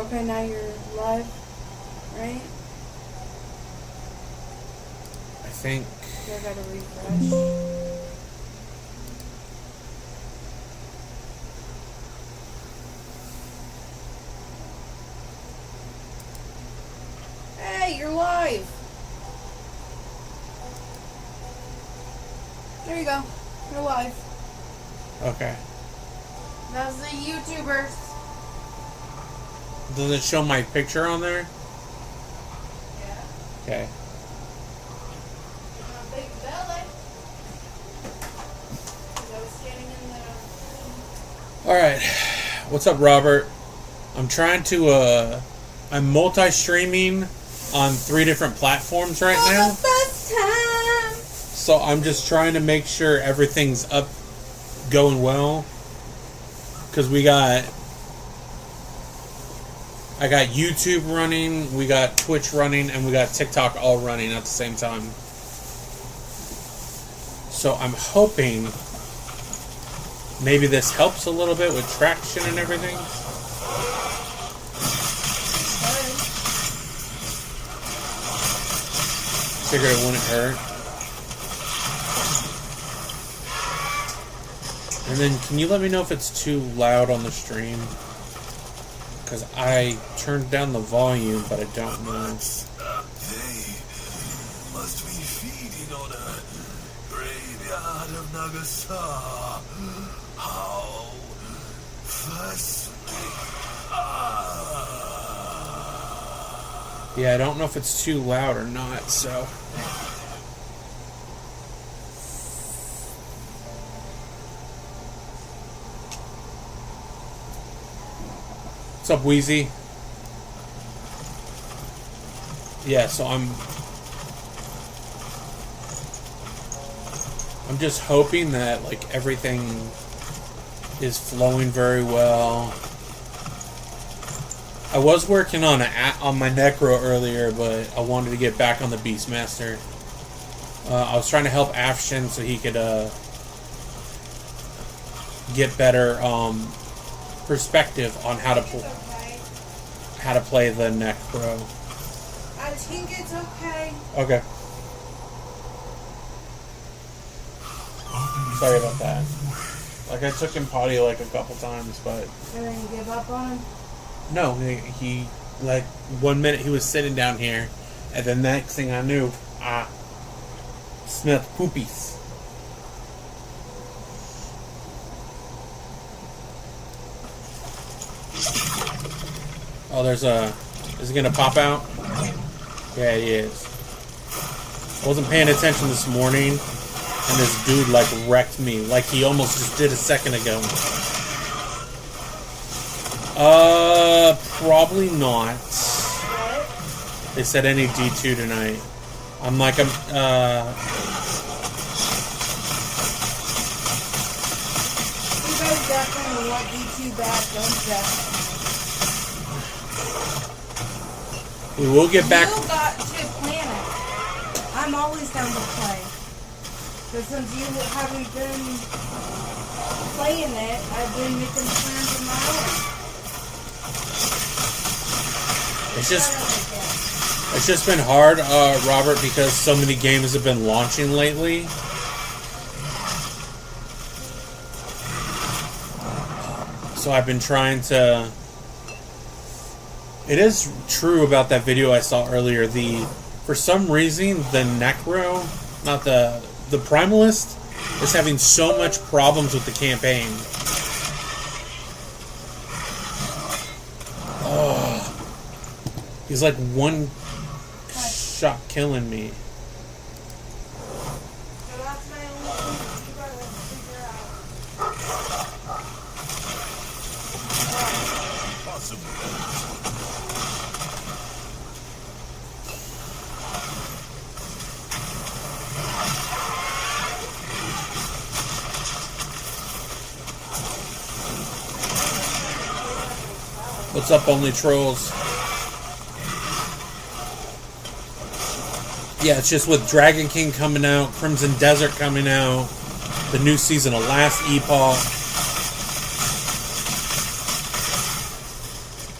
Okay, now you're live, right? I think. So I gotta refresh. Hey, you're live. There you go. You're live. Okay. That's the YouTubers. Does it show my picture on there? Yeah. Okay. Big belly. I was standing in the... Alright. What's up, Robert? I'm trying to, I'm multi-streaming on 3 different platforms right now. For the first time. So I'm just trying to make sure everything's up, going well. Because I got YouTube running, we got Twitch running, and we got TikTok all running at the same time. So I'm hoping maybe this helps a little bit with traction and everything. Figured it wouldn't hurt. And then can you let me know if it's too loud on the stream? Because I turned down the volume, but I don't know. They must be feeding on a graveyard of Nagasa. How fascinating. Yeah, I don't know if it's too loud or not, so... What's up, Wheezy? Yeah, so I'm just hoping that like everything is flowing very well. I was working on my Necro earlier, but I wanted to get back on the Beastmaster. I was trying to help Afshin so he could get better perspective on how to play the Necro. I think it's okay. Okay. Sorry about that. Like, I took him potty like a couple times, but... And then you give up on him? No, he like, 1 minute he was sitting down here, and the next thing I knew, smelled poopies. Oh, is it gonna pop out? Yeah, it is. I wasn't paying attention this morning, and this dude, like, wrecked me, like he almost just did a second ago. Probably not. What? They said any D2 tonight. You guys definitely want D2 back, don't you? We will get back. You got to plan it. I'm always down to play. But since you haven't been playing it, I've been making plans of my own. It's just been hard, Robert, because so many games have been launching lately. So I've been trying to... It is true about that video I saw earlier. For some reason, the Necro, not the Primalist, is having so much problems with the campaign. Oh, he's like one shot killing me. So that's my only thing you gotta figure out. What's up, Only Trolls? Yeah, it's just with Dragon King coming out, Crimson Desert coming out, the new season of Last Epoch.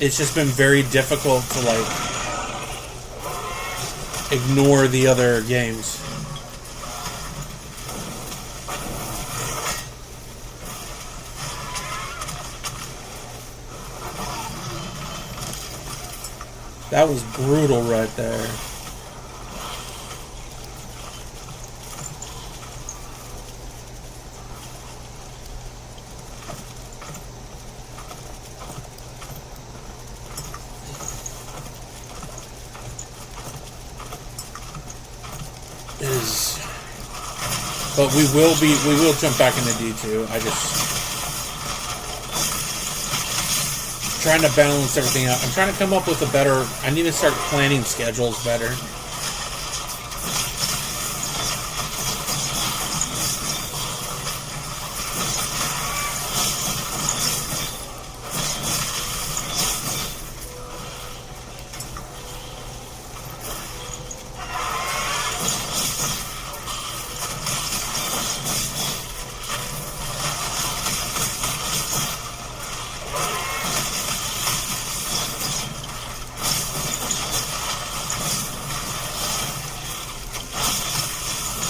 it's just been very difficult to like ignore the other games. That was brutal right there. But we will jump back into D2. I just trying to balance everything out. I'm trying to come up with a better, I need to start planning schedules better.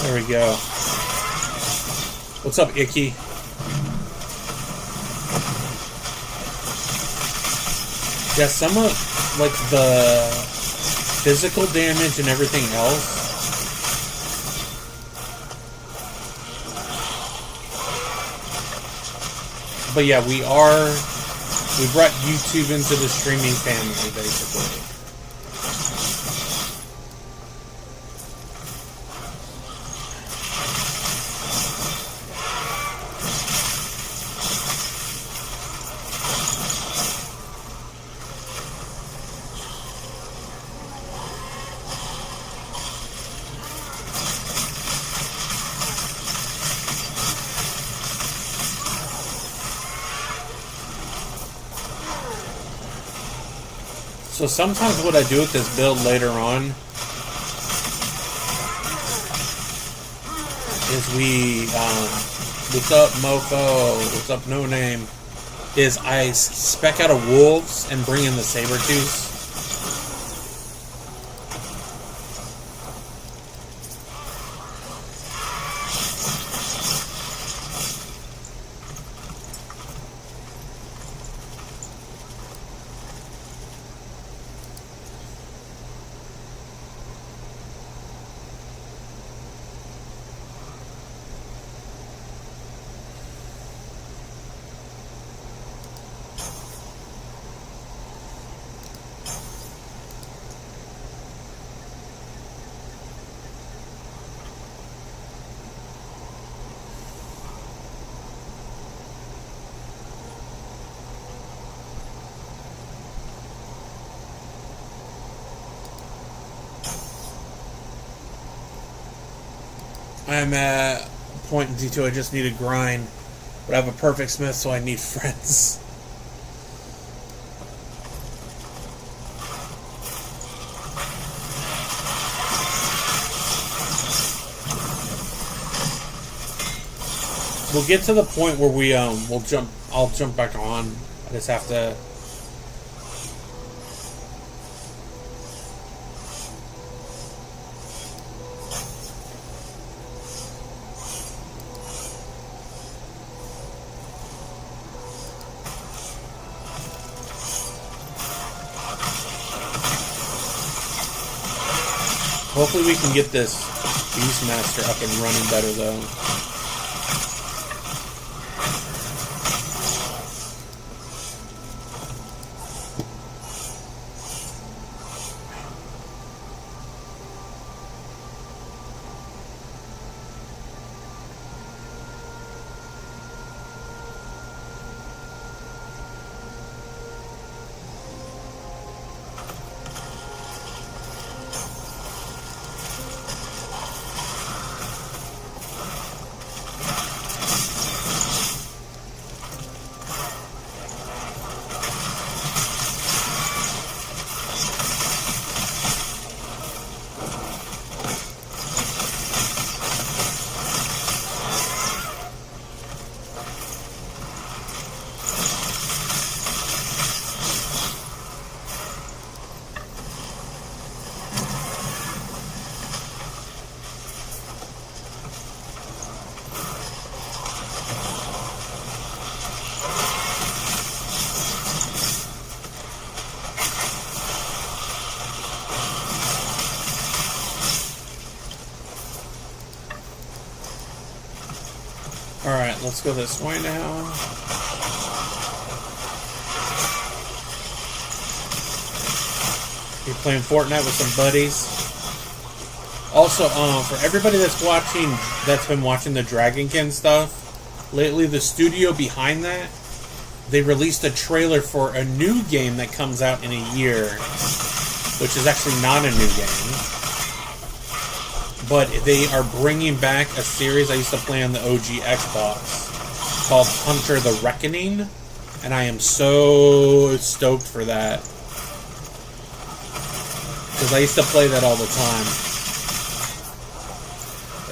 There we go. What's up, Icky? Yeah, some of like the physical damage and everything else. But yeah, we brought YouTube into the streaming family, basically. So sometimes what I do with this build later on is what's up Mofo, what's up No Name, is I spec out of wolves and bring in the saber-tooths. I'm at a point in D2 I just need to grind, but I have a perfect smith, so I need friends. We'll get to the point where I'll jump back on. I just have to. Hopefully we can get this Beastmaster up and running better though. let's go this way now. You're playing Fortnite with some buddies. Also, for everybody that's been watching the Dragonkin stuff lately, the studio behind that, they released a trailer for a new game that comes out in a year, which is actually not a new game. But they are bringing back a series I used to play on the OG Xbox called Hunter the Reckoning, and I am so stoked for that. Because I used to play that all the time.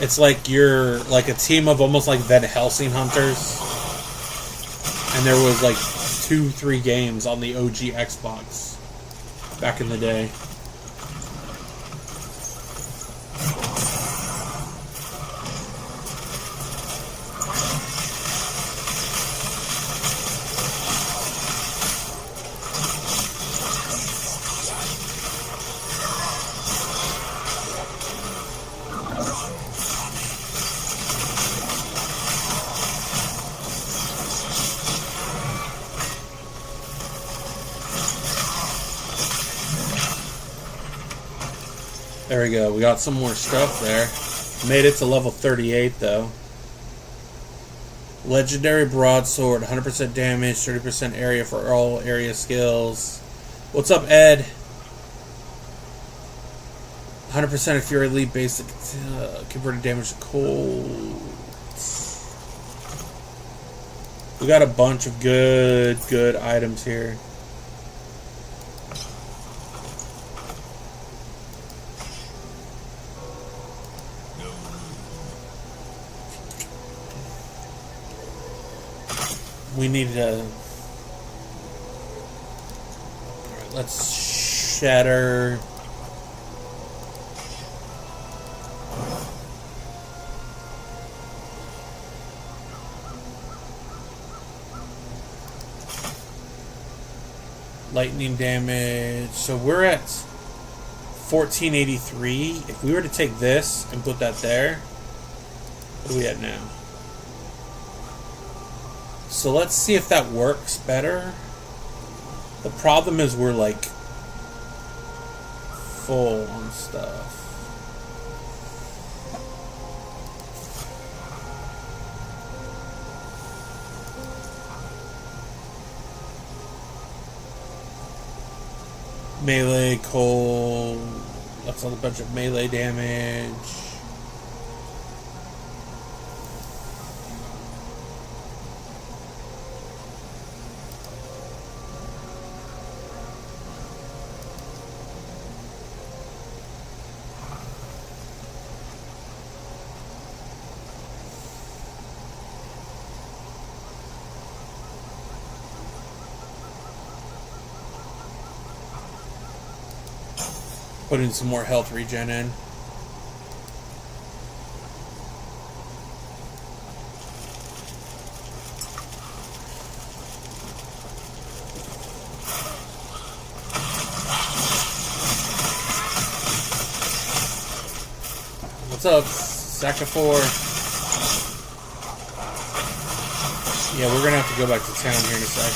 It's like you're like a team of almost like Van Helsing hunters. And there was like 2-3 games on the OG Xbox back in the day. There we go. We got some more stuff there. Made it to level 38 though. Legendary broadsword, 100% damage, 30% area for all area skills. What's up, Ed? 100% of Fury Elite basic converted damage to cold. We got a bunch of good items here. We need to... Alright, let's shatter... Lightning damage. So we're at 1483. If we were to take this and put that there, what are we at now? So let's see if that works better. The problem is we're like full on stuff. Melee, cold. That's a bunch of melee damage. Putting some more health regen in. What's up, Sector 4? Yeah, we're gonna have to go back to town here in a sec.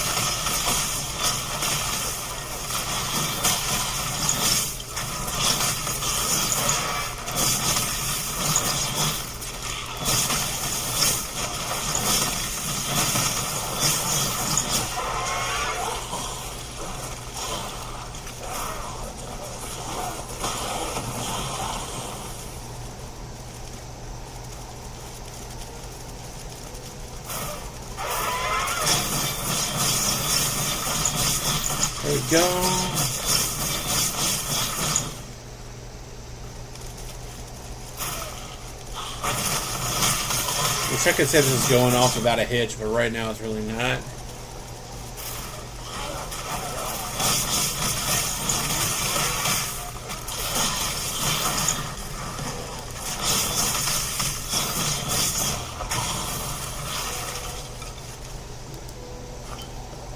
There we go. Wish I could say this is going off without a hitch, but right now it's really not.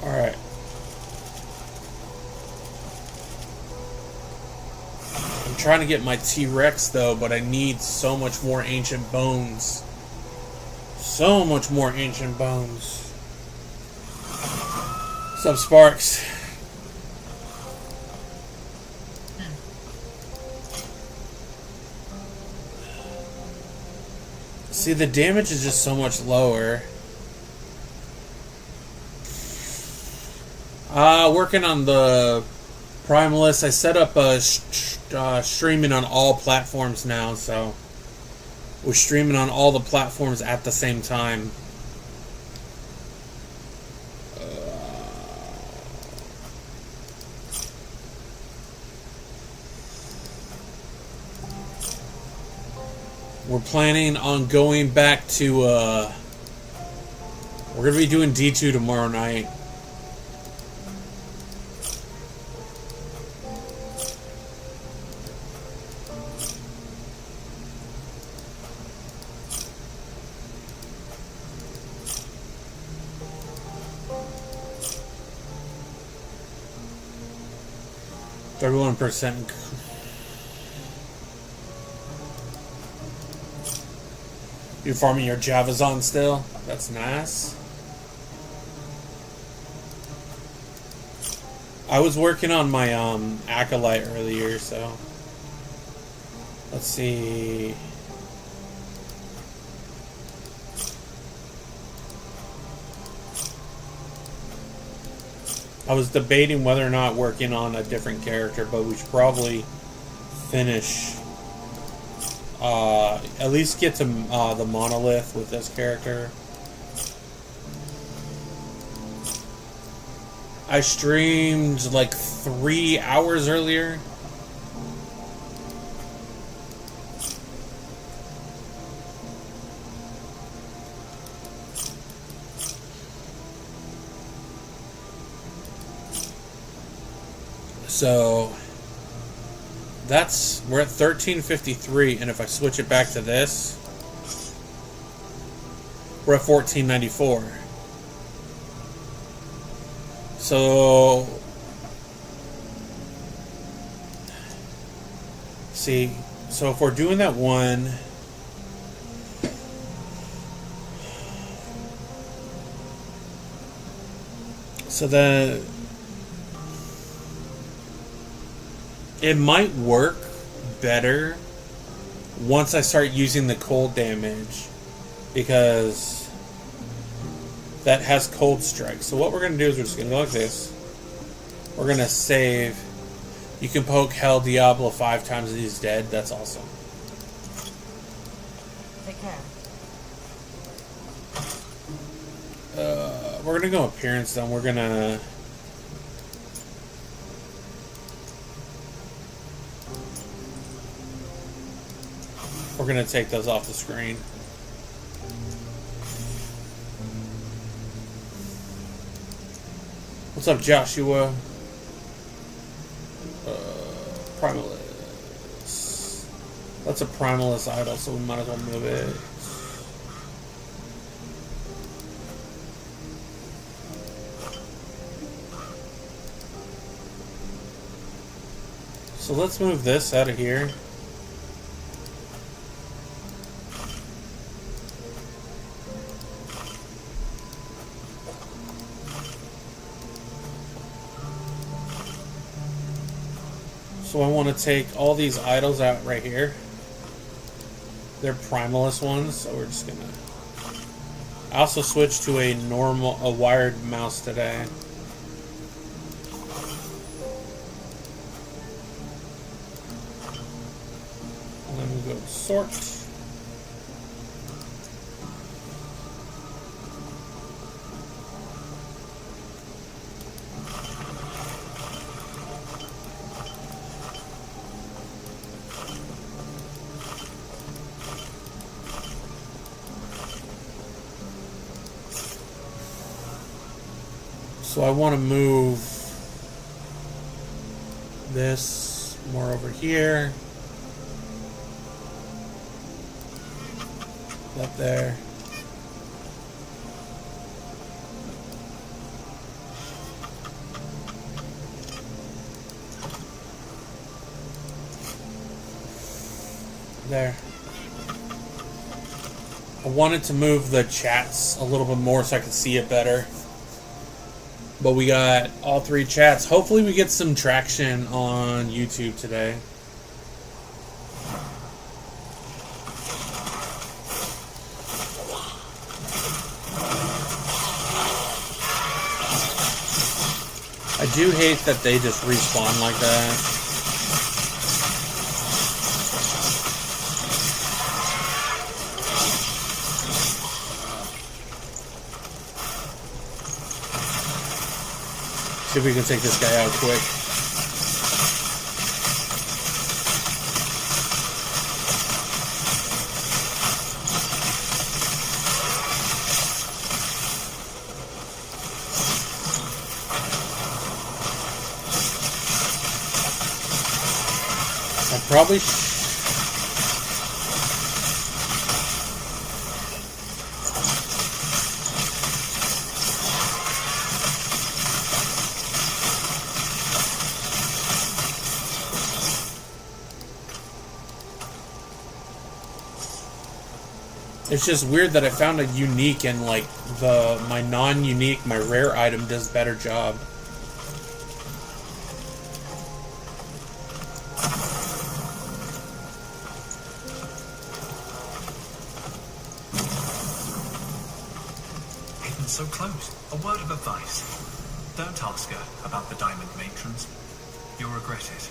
Alright. I'm trying to get my T-Rex though, but I need so much more ancient bones. so much more ancient bones. What's up, Sparks? See, the damage is just so much lower. Working on the Primalist. I set up streaming on all platforms now, so we're streaming on all the platforms at the same time. We're planning on going back to, we're going to be doing D2 tomorrow night. %. You farming your Javazon still? That's nice. I was working on my Acolyte earlier, so let's see. I was debating whether or not working on a different character, but we should probably finish. At least get to the monolith with this character. I streamed like 3 hours earlier. So we're at 1353, and if I switch it back to this, we're at 1494. So see, so if we're doing that one, so then it might work better once I start using the cold damage, because that has cold strike. So what we're going to do is we're just going to go like this. We're going to save. You can poke Hell Diablo 5 times and he's dead. That's awesome. Take care. We're going to go appearance then. We're going to... We're going to take those off the screen. What's up, Joshua? Primalist. That's a Primalist idol, so we might as well move it. So let's move this out of here. So I want to take all these idols out right here. They're Primalist ones, so we're just gonna... I also switched to a wired mouse today. And then we go to sort. So I want to move this more over here. Up there. There. I wanted to move the chats a little bit more so I could see it better. But we got all 3 chats. Hopefully we get some traction on YouTube today. I do hate that they just respawn like that. See if we can take this guy out quick. I probably It's just weird that I found a unique and like my non-unique, my rare item does better job. Hidden so close. A word of advice. Don't ask her about the diamond matrons. You'll regret it.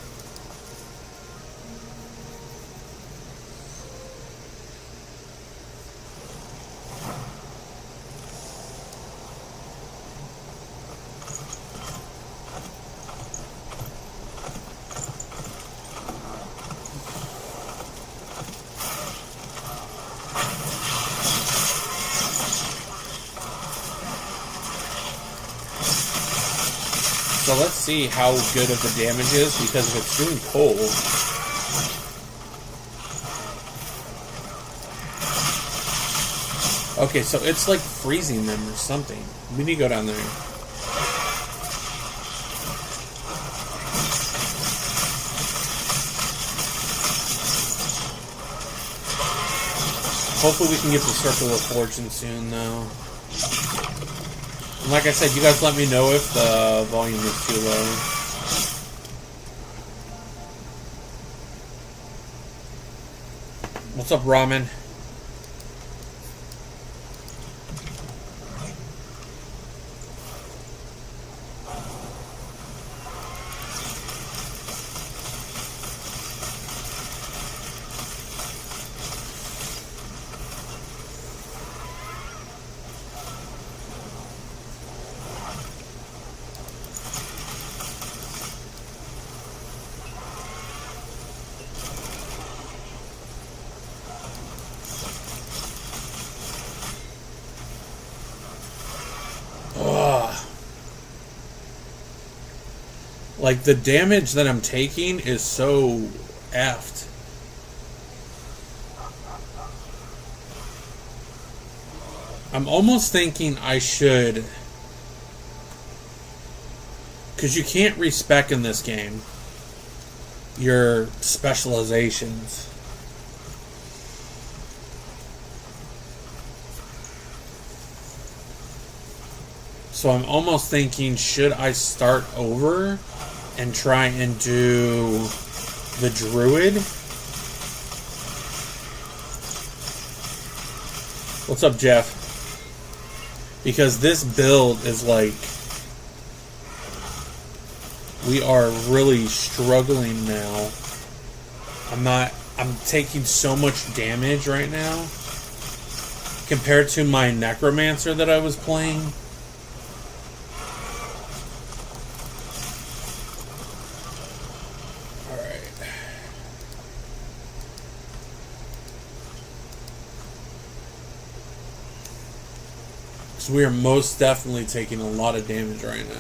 So let's see how good of the damage is, because if it's doing cold... Okay, so it's like freezing them or something. We need to go down there. Hopefully we can get the Circle of Fortune soon, though. And like I said, you guys let me know if the volume is too low. What's up, Ramen? Like, the damage that I'm taking is so effed. I'm almost thinking I should... Because you can't respec in this game your specializations. So I'm almost thinking, should I start over and try and do the Druid? What's up, Jeff? Because this build is like... We are really struggling now. I'm taking so much damage right now compared to my Necromancer that I was playing. We are most definitely taking a lot of damage right now.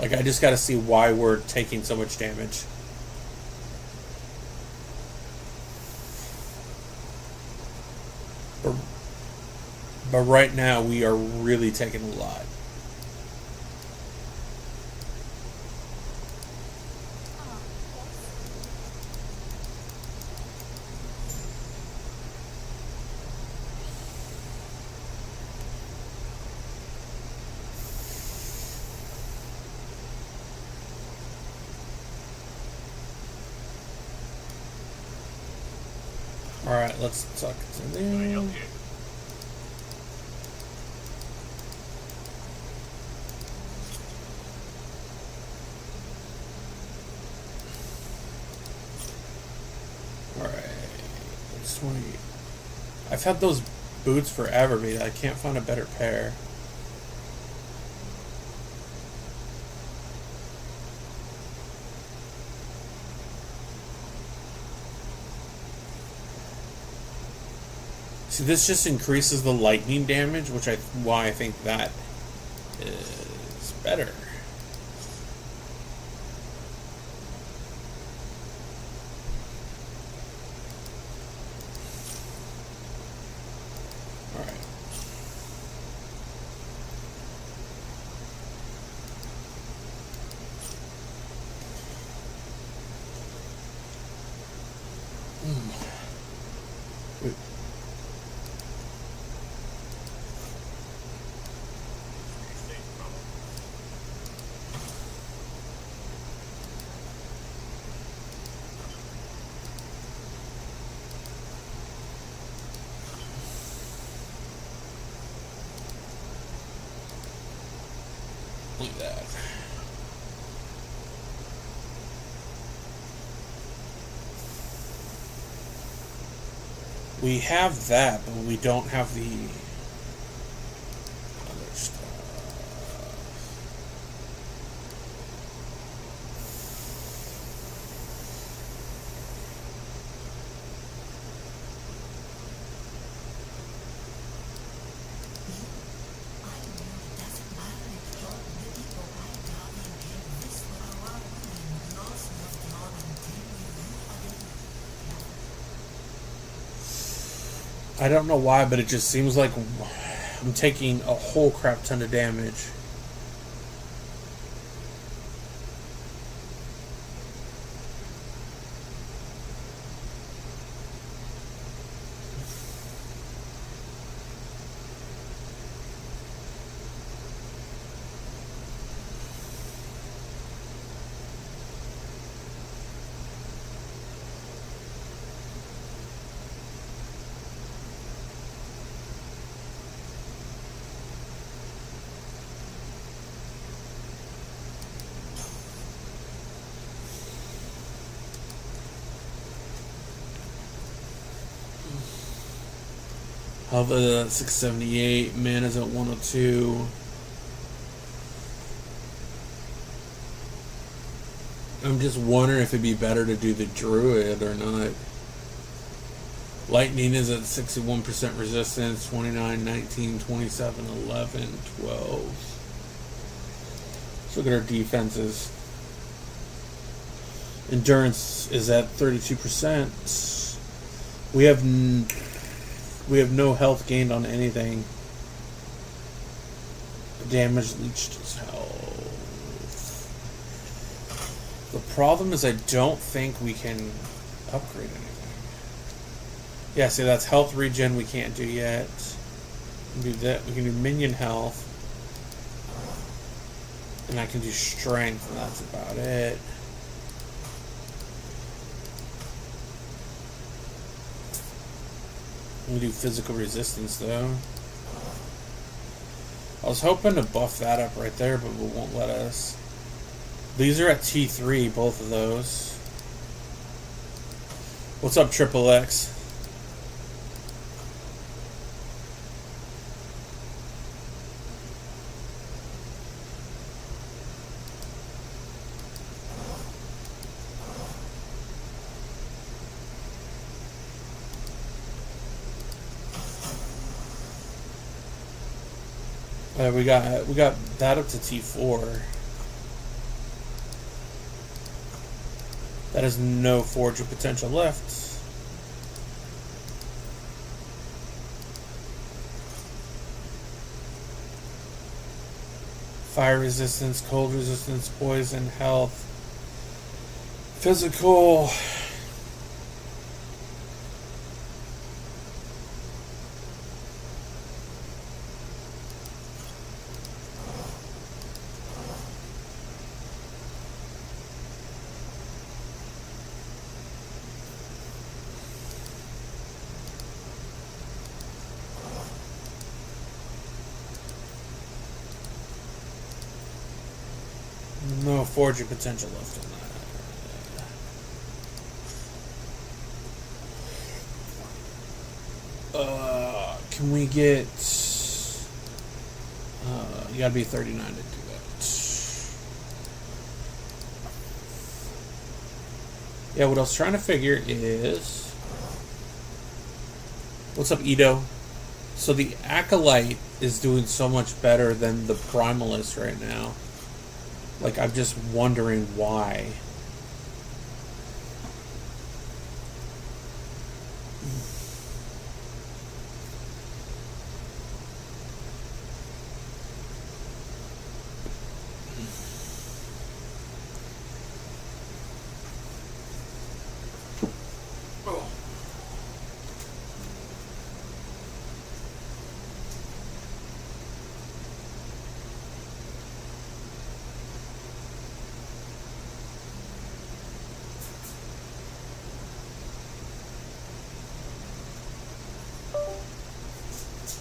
Like, I just gotta see why we're taking so much damage. But But right now, we are really taking a lot. Alright, let's talk to them. Alright, let's 20. I've had those boots forever, but I can't find a better pair. See, this just increases the lightning damage, why I think that is better. All right. Wait. Look at that. We have that, but we don't have the other stuff. I don't know why, but it just seems like I'm taking a whole crap ton of damage. Health at 678, mana's at 102. I'm just wondering if it'd be better to do the druid or not. Lightning is at 61% resistance, 29, 19, 27, 11, 12. Let's look at our defenses. Endurance is at 32%. We have no health gained on anything. Damage leached is health. The problem is I don't think we can upgrade anything. Yeah, see, that's health regen we can't do yet. We can do that. We can do minion health. And I can do strength, and that's about it. We do physical resistance, though. I was hoping to buff that up right there, but it won't let us. These are at T3, both of those. What's up, Triple X? We got that up to T4. That has no forging potential left. Fire resistance, cold resistance, poison, health, physical. No forging potential left on that. Can we get... you gotta be 39 to do that. Yeah, what I was trying to figure is... What's up, Edo? So the Acolyte is doing so much better than the Primalist right now. Like, I'm just wondering why.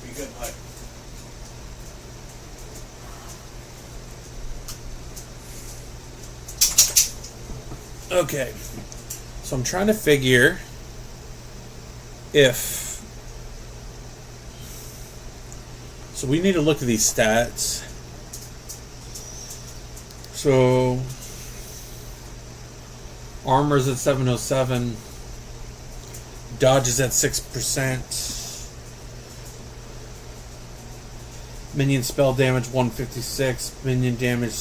Be good, bud. Okay. So I'm trying to figure if... So we need to look at these stats. So... Armor's at 707. Dodge is at 6%. Minion spell damage 156. Minion damage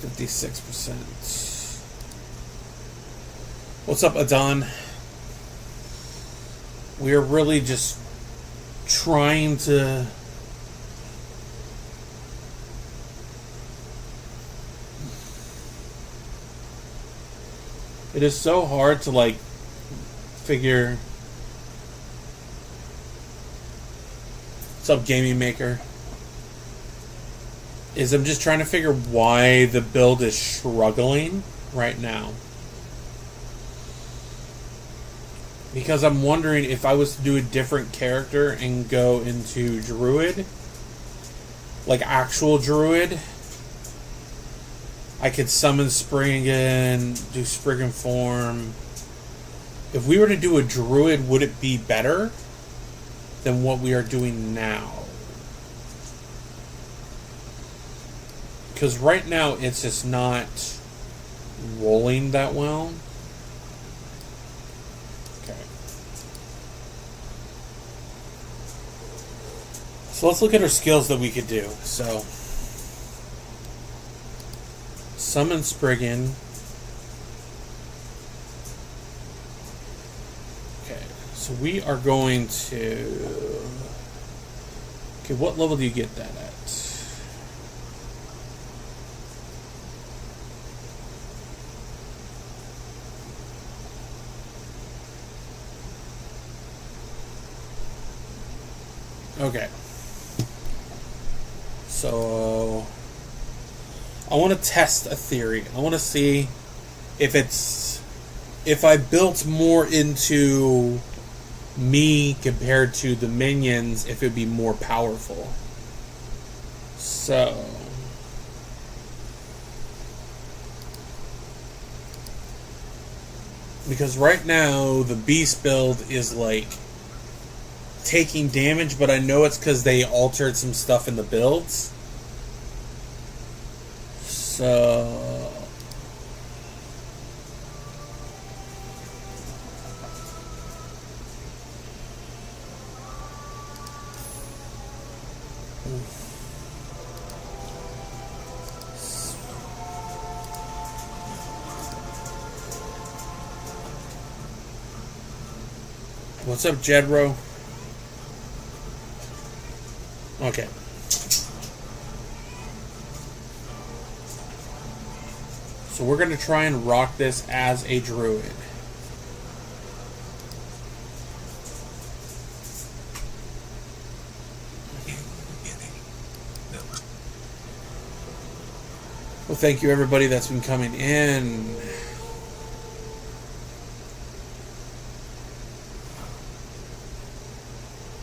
56%. What's up, Adon? We are really just trying to... It is so hard to, like, figure... What's up, Gaming Maker? Is I'm just trying to figure why the build is struggling right now. Because I'm wondering if I was to do a different character and go into Druid, like actual Druid, I could summon Spriggan, do Spriggan form. If we were to do a Druid, would it be better than what we are doing now? Because right now it's just not rolling that well. So let's look at our skills that we could do. So, summon Spriggan. Okay, so we are going to... Okay, what level do you get that at? Okay. So, I want to test a theory. I want to see if I built more into me compared to the minions, if it'd be more powerful. So, because right now the beast build is like taking damage, but I know it's because they altered some stuff in the builds. So... What's up, Jedro? Okay. So we're going to try and rock this as a druid. Well, thank you everybody that's been coming in.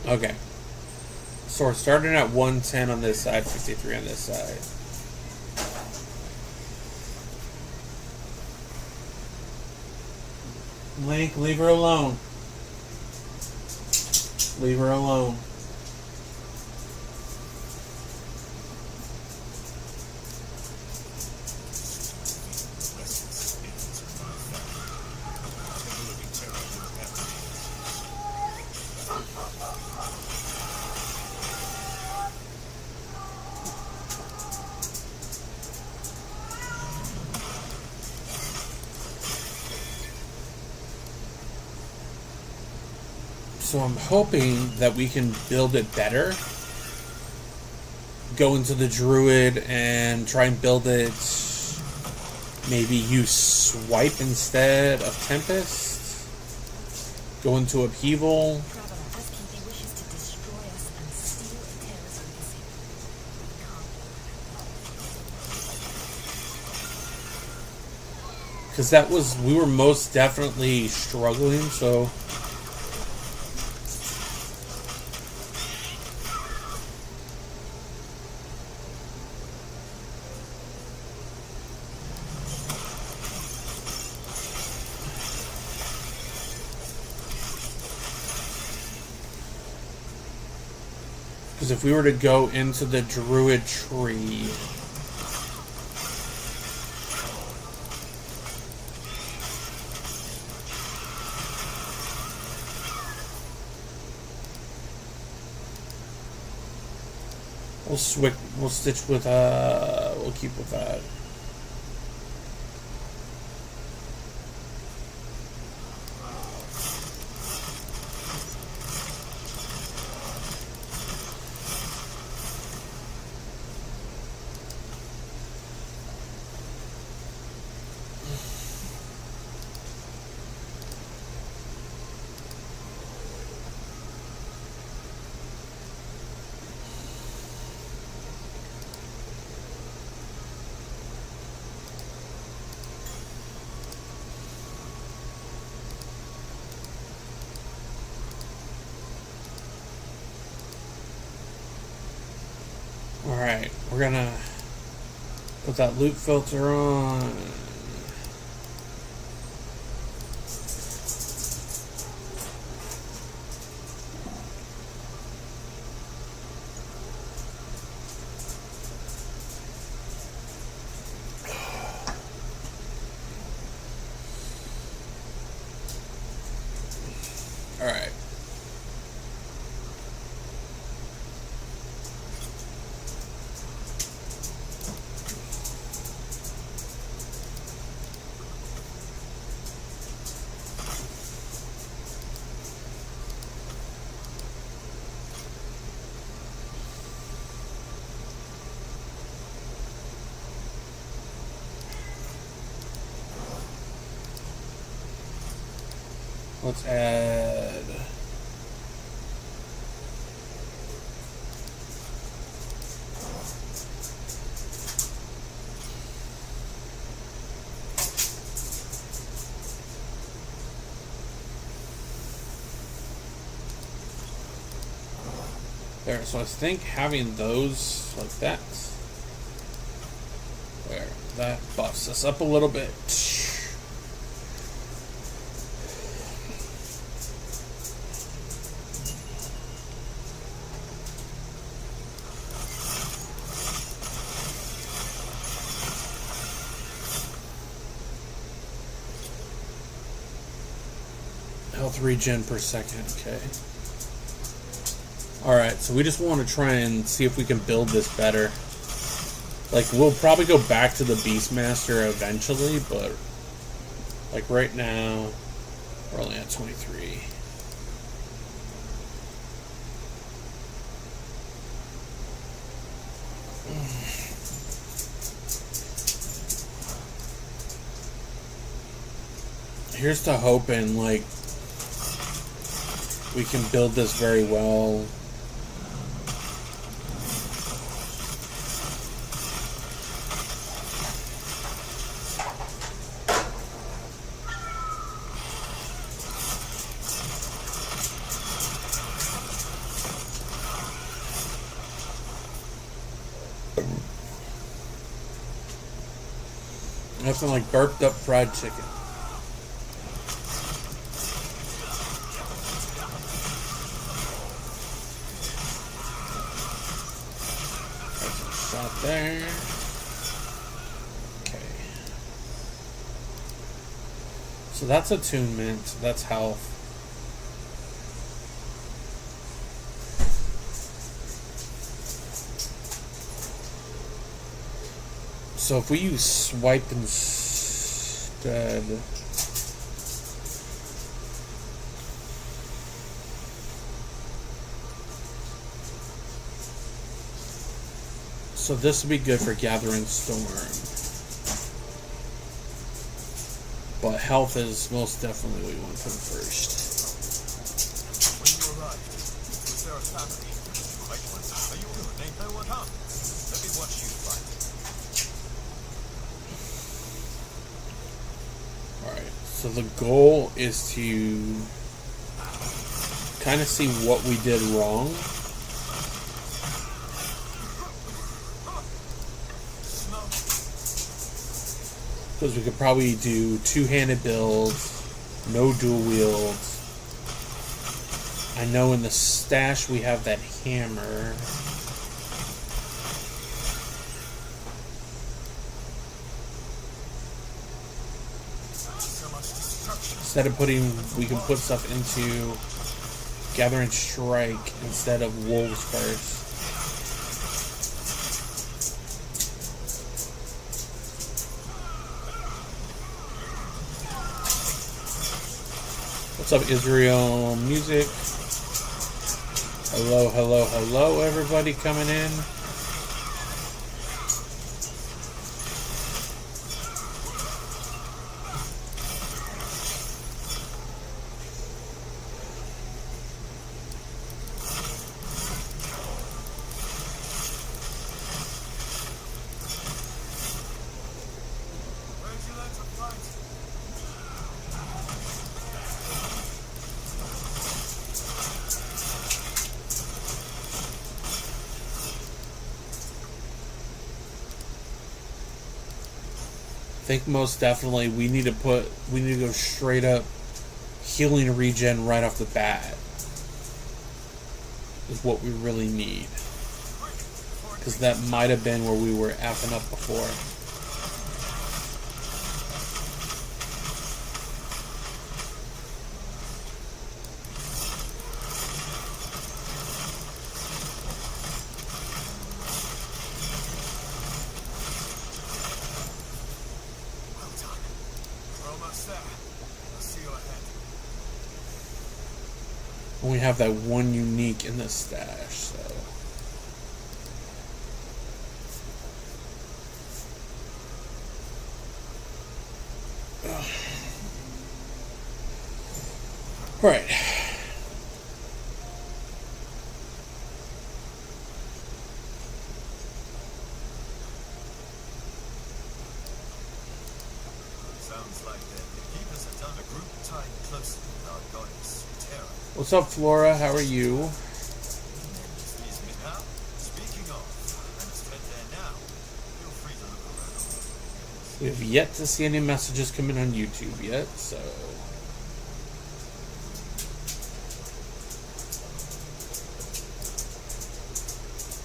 Okay. So we're starting at 110 on this side, 53 on this side. Link, leave her alone. Leave her alone. So I'm hoping that we can build it better. Go into the druid and try and build it. Maybe use swipe instead of tempest. Go into upheaval. Because that was, we were most definitely struggling, so. Because if we were to go into the druid tree, we'll stitch with we'll keep with that. Alright, we're gonna put that loop filter on. Alright. Let's add there. So I think having those like that, there, that buffs us up a little bit. Health regen per second, okay. Alright, so we just want to try and see if we can build this better. Like, we'll probably go back to the Beastmaster eventually, but like right now, we're only at 23. Here's to hoping, like, we can build this very well. Nothing like burped up fried chicken. Shot there. Okay. So that's attunement. That's health. So if we use swipe instead, so this would be good for Gathering Storm, but health is most definitely what we want to put first. When you arrived, was there a family? Quite one. Are you good? Ain't no one harmed? Let me watch you fight. Alright, so the goal is to kind of see what we did wrong. Because we could probably do two-handed builds, no dual wields. I know in the stash we have that hammer. Instead of we can put stuff into Gather and Strike instead of Wolves first. What's up, Israel Music? Hello, hello, hello, everybody coming in. I think most definitely we need to go straight up healing regen right off the bat is what we really need, because that might have been where we were effing up before. We have that one unique in the stash, so. Alright. Sounds like the keepers have done a group tied closely with our goddess, Terra. What's up, Flora? How are you? Speaking of, let's head there now. Feel free to look around. We have yet to see any messages come in on YouTube yet, so.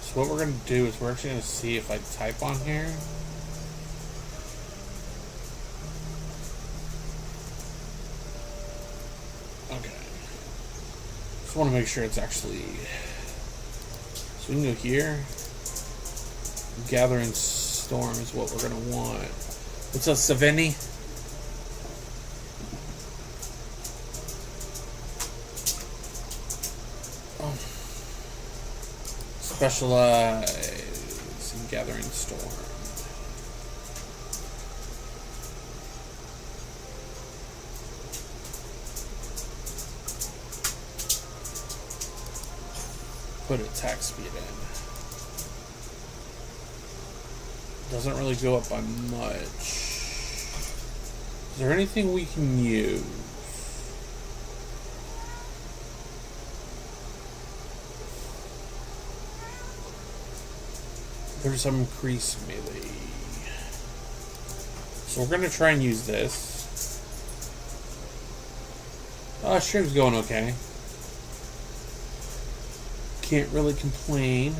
So what we're going to do is we're actually going to see if I type on here. Okay. Just want to make sure it's actually. So we can go here. Gathering Storm is what we're going to want. What's up, Savini? Oh. Specialize in Gathering Storm. put attack speed in. Doesn't really go up by much. Is there anything we can use? There's some increased melee. So we're gonna try and use this. Stream's going okay. Can't really complain.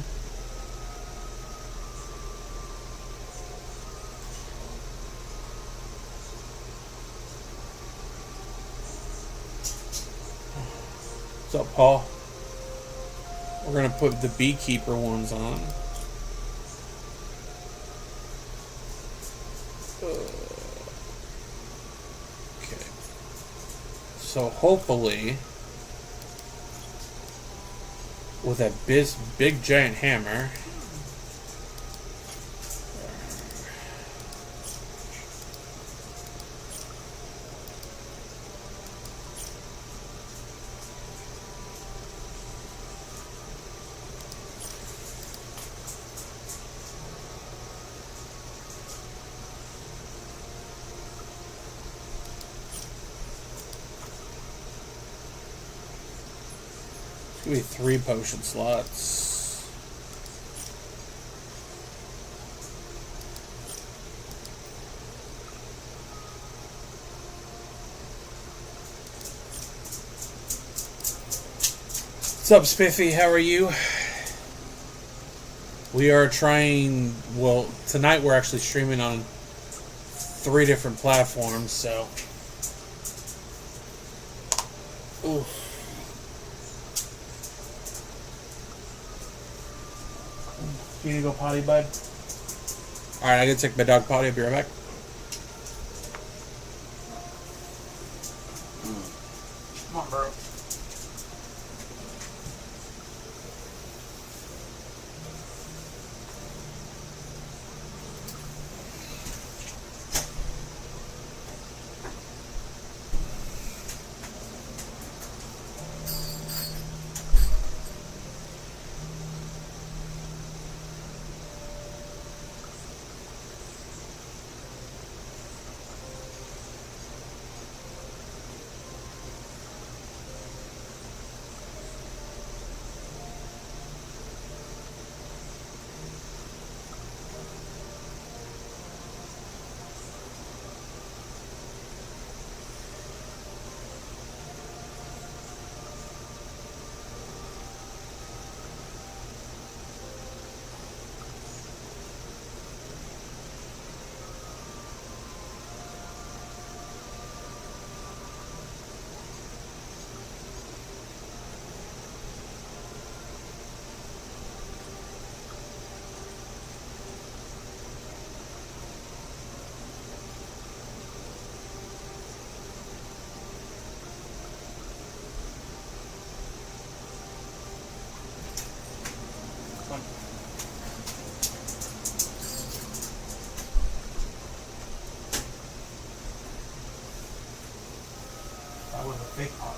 What's up, Paul? We're gonna put the beekeeper ones on. Okay. So hopefully, with that big giant hammer, it's gonna be 3 potion slots. What's up, Spiffy? How are you? We are trying, well, tonight we're actually streaming on 3 different platforms, so. Oof. You need to go potty, bud? Alright, I gotta take my dog potty. I'll be right back. Come on, bro. That was a big pot.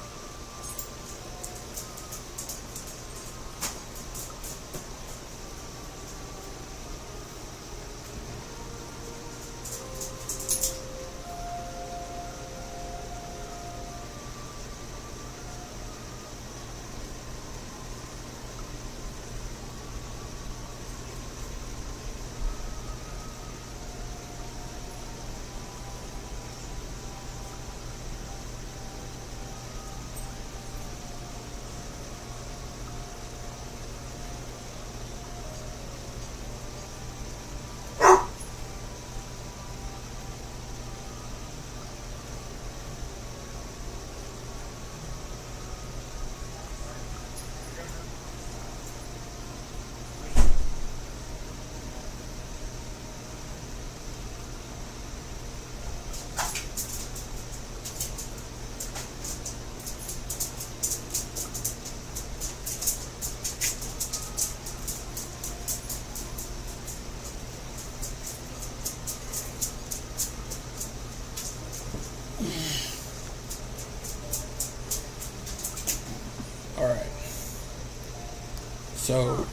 So,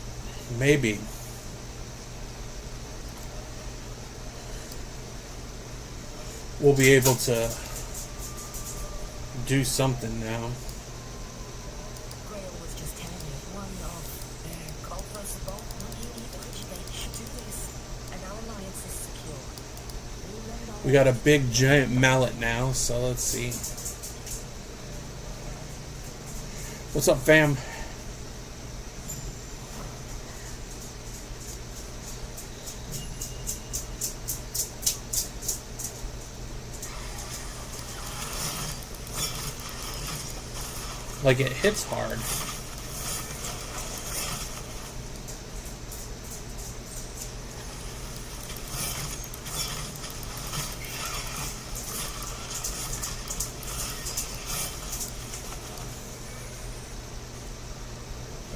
maybe. We'll be able to do something now. Grail was just telling me one of their culprits of both money epoch. They should do this, and our alliance is secure. We'll let it all We got a big giant mallet now, so let's see. What's up, fam? Like, it hits hard.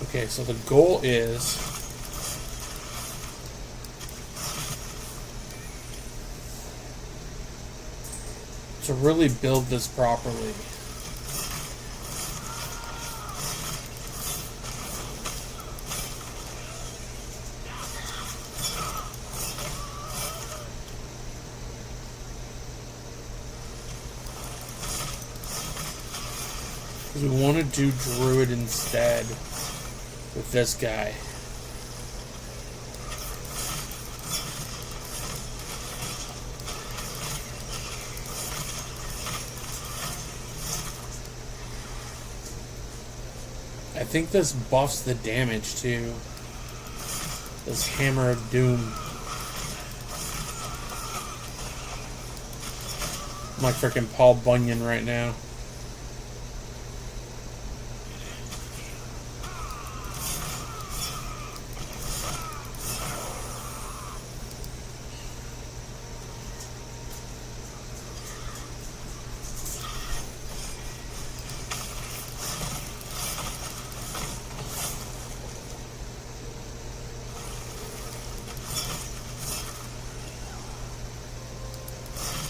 Okay, so the goal is to really build this properly. We want to do Druid instead with this guy. I think this buffs the damage too. This Hammer of Doom. I'm like freaking Paul Bunyan right now.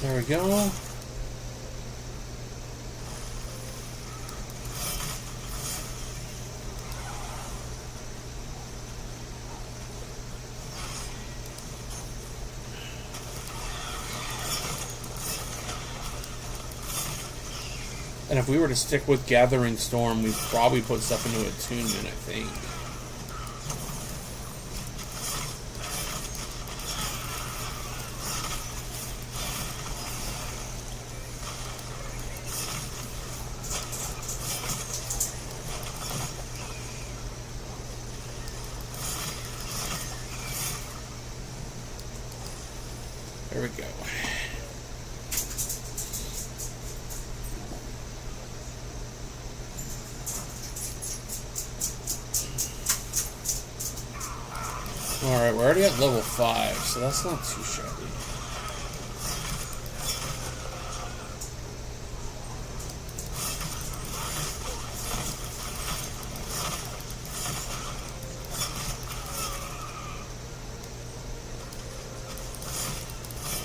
There we go. And if we were to stick with Gathering Storm, we'd probably put stuff into Attunement, I think. There we go. Alright, we're already at level 5, so that's not too shabby.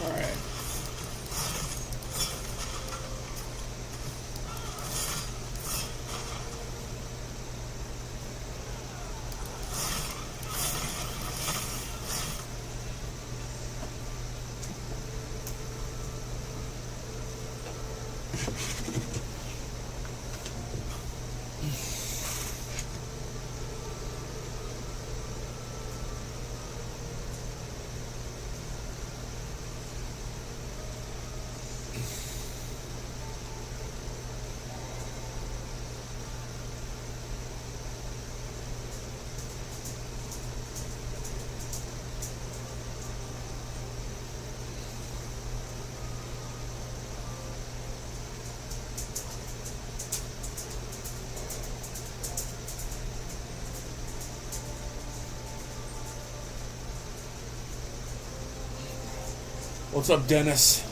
Alright. What's up, Dennis?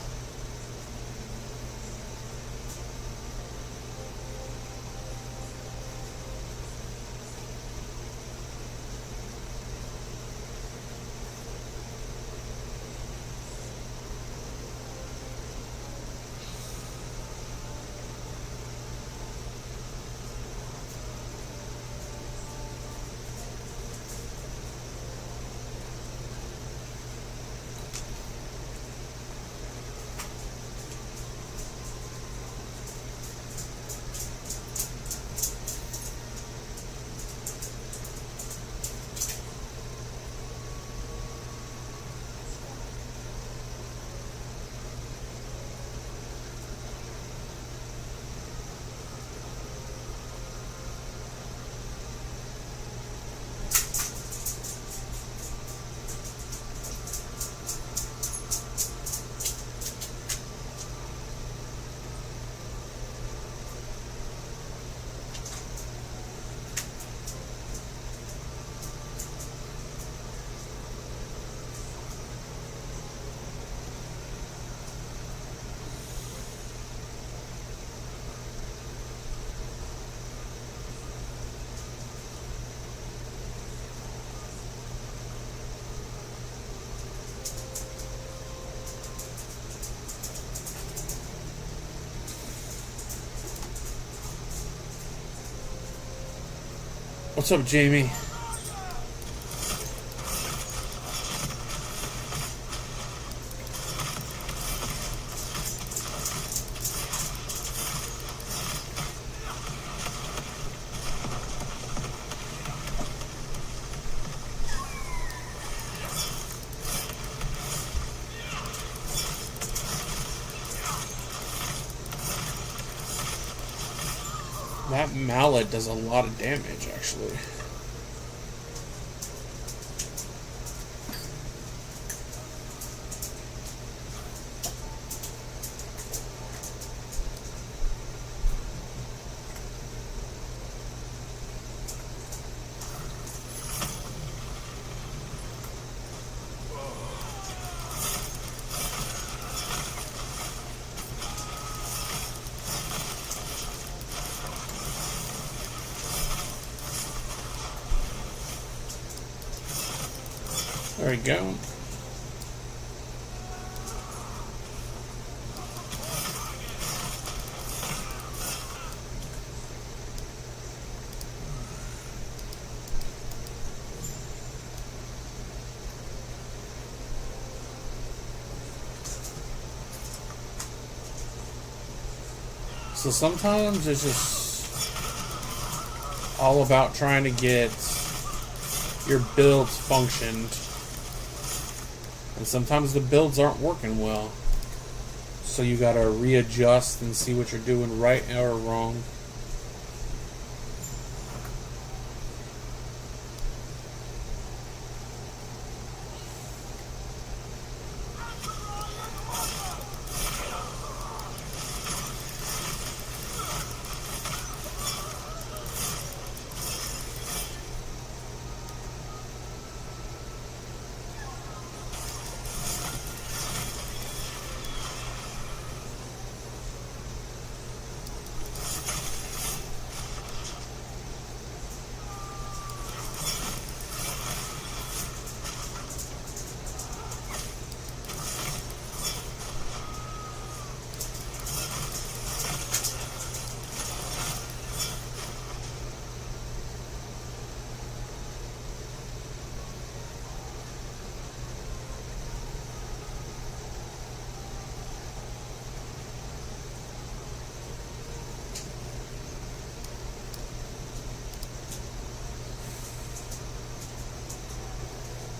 What's up, Jamie? That mallet does a lot of damage, actually. There we go. So sometimes it's just all about trying to get your builds functioned. And sometimes the builds aren't working well. So you gotta readjust and see what you're doing right or wrong.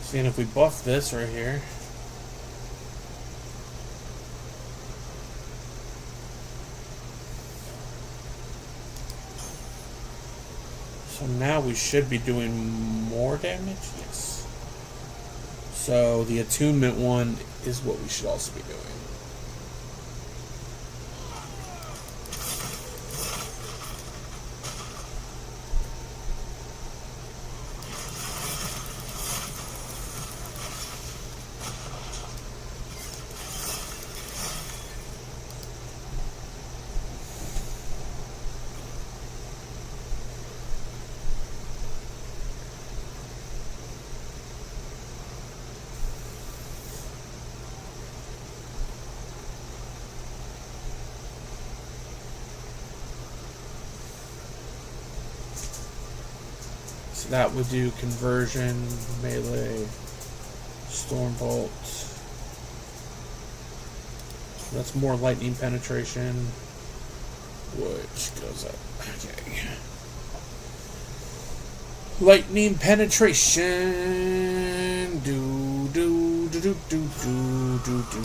Seeing if we buff this right here. So now we should be doing more damage? Yes. So the attunement one is what we should also be doing. So that would do conversion, melee, stormbolt. That's more lightning penetration, which goes up. Okay. Lightning penetration. Do do do do do do do do.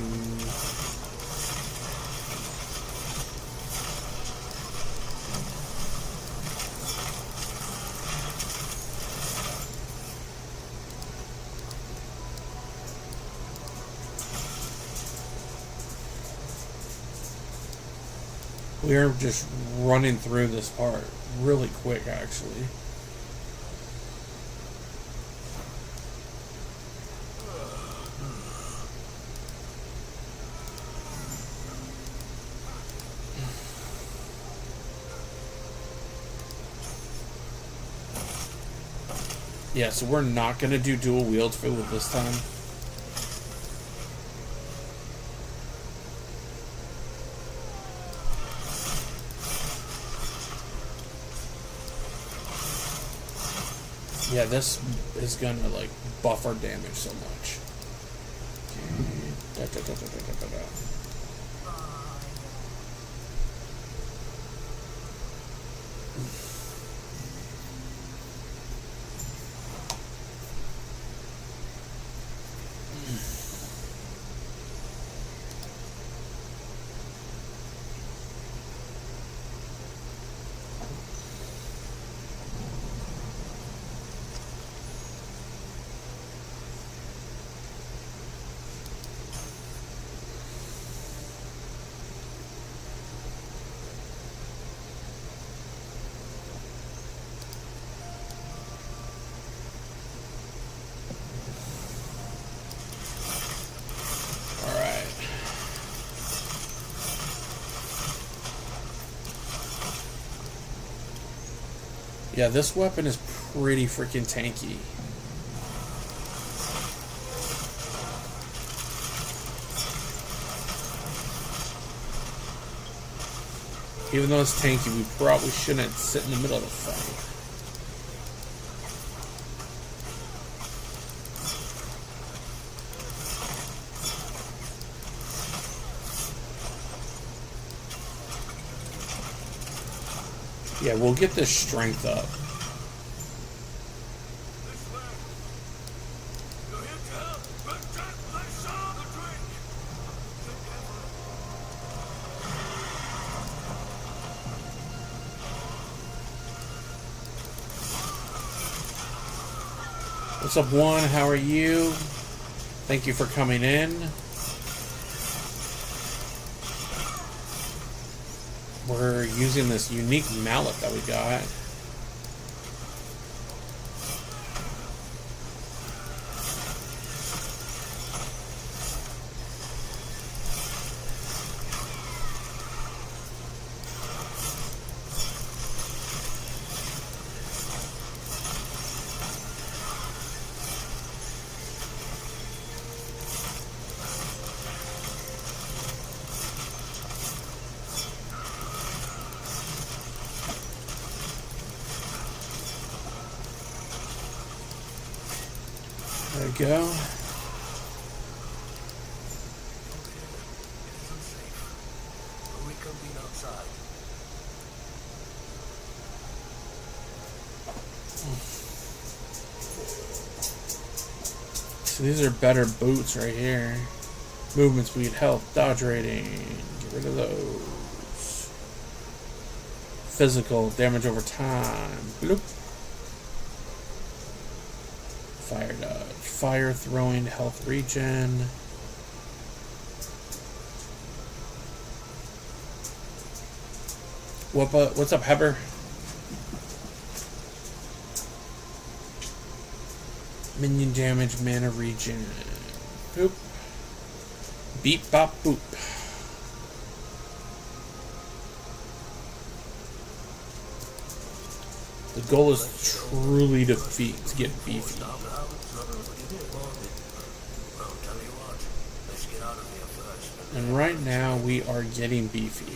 We're just running through this part really quick, actually. Yeah, so we're not going to do dual wield for this time. Yeah, this is gonna like buff our damage so much. Okay. Da. Yeah, this weapon is pretty freaking tanky. Even though it's tanky, we probably shouldn't sit in the middle of the fight. Yeah, we'll get this strength up. What's up, One? How are you? Thank you for coming in. We're using this unique mallet that we got. There we go. So these are better boots right here. Movement speed, health, dodge rating. Get rid of those. Physical, damage over time. Bloop. Fire dodge. Fire throwing, health regen. What's up, Heber? Minion damage, mana regen. Boop. Beep bop boop. The goal is truly to get beefy. And right now we are getting beefy.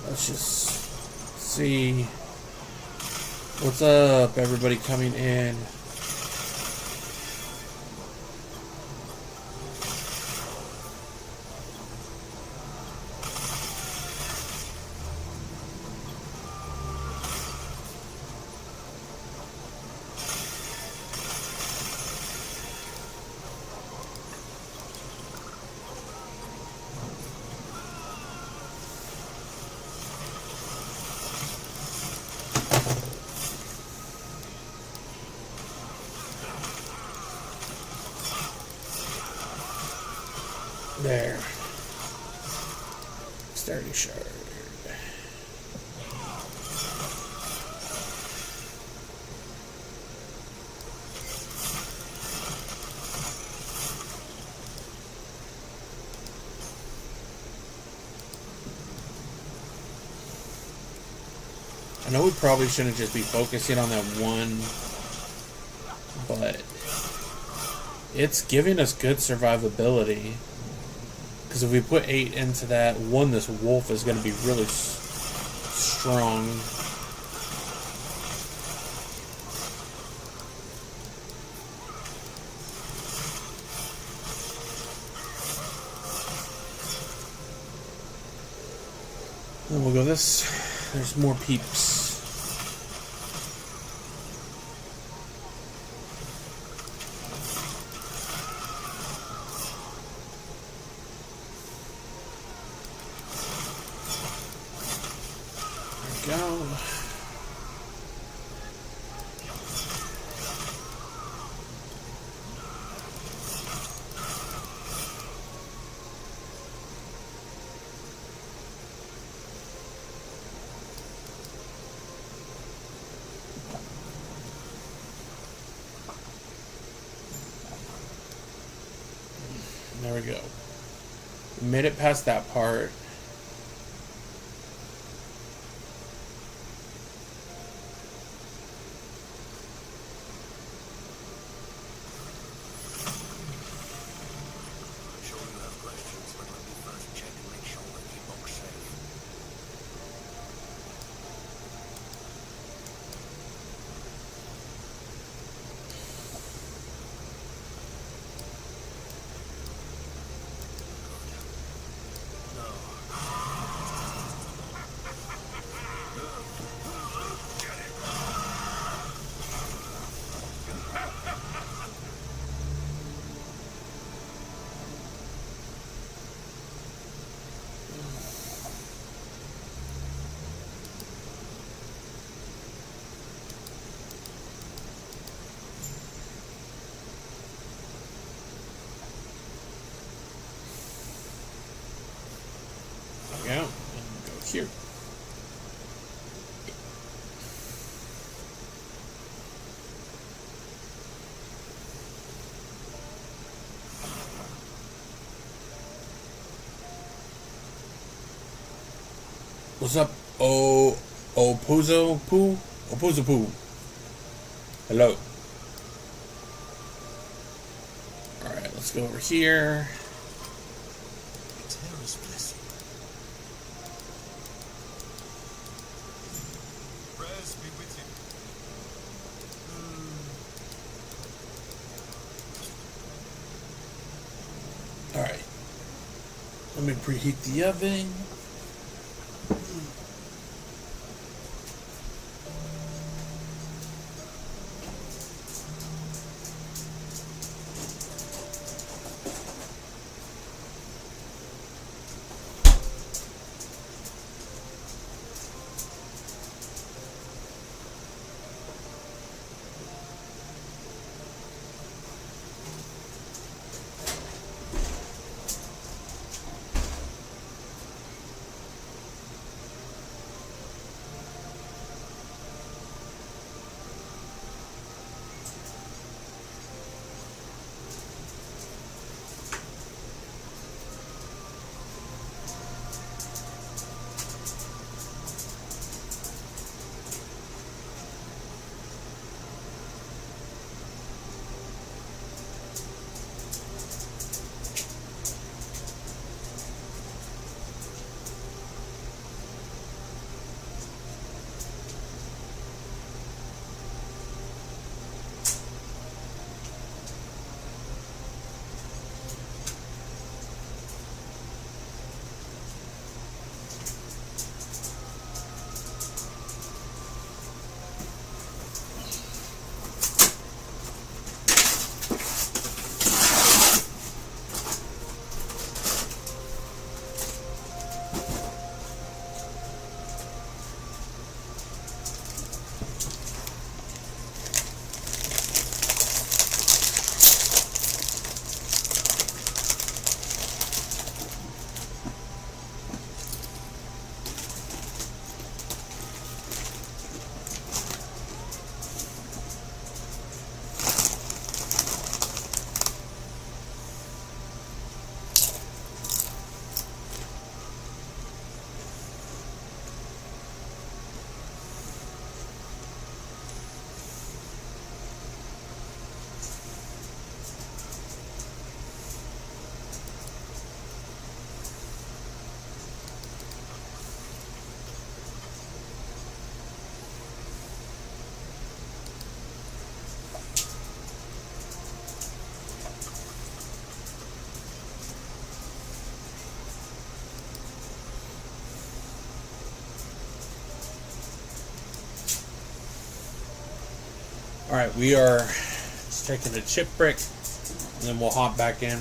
Let's just see. What's up, everybody coming in? There. Sturdy shard. I know we probably shouldn't just be focusing on that one, but It's giving us good survivability. Because if we put 8 into that, one, this wolf is going to be really strong. Then we'll go this. There's more peeps. There we go. There we go. We made it past that part. I'm sure you have questions, but let me first check and make sure that epoch's safe. There we go. And go here. What's up, Opuzo Poo? Opuzo Poo. Hello. Alright, let's go over here. Terra's blessing. Prayers be with you. Alright. Let me preheat the oven. Alright, we are just taking a chip brick, and then we'll hop back in.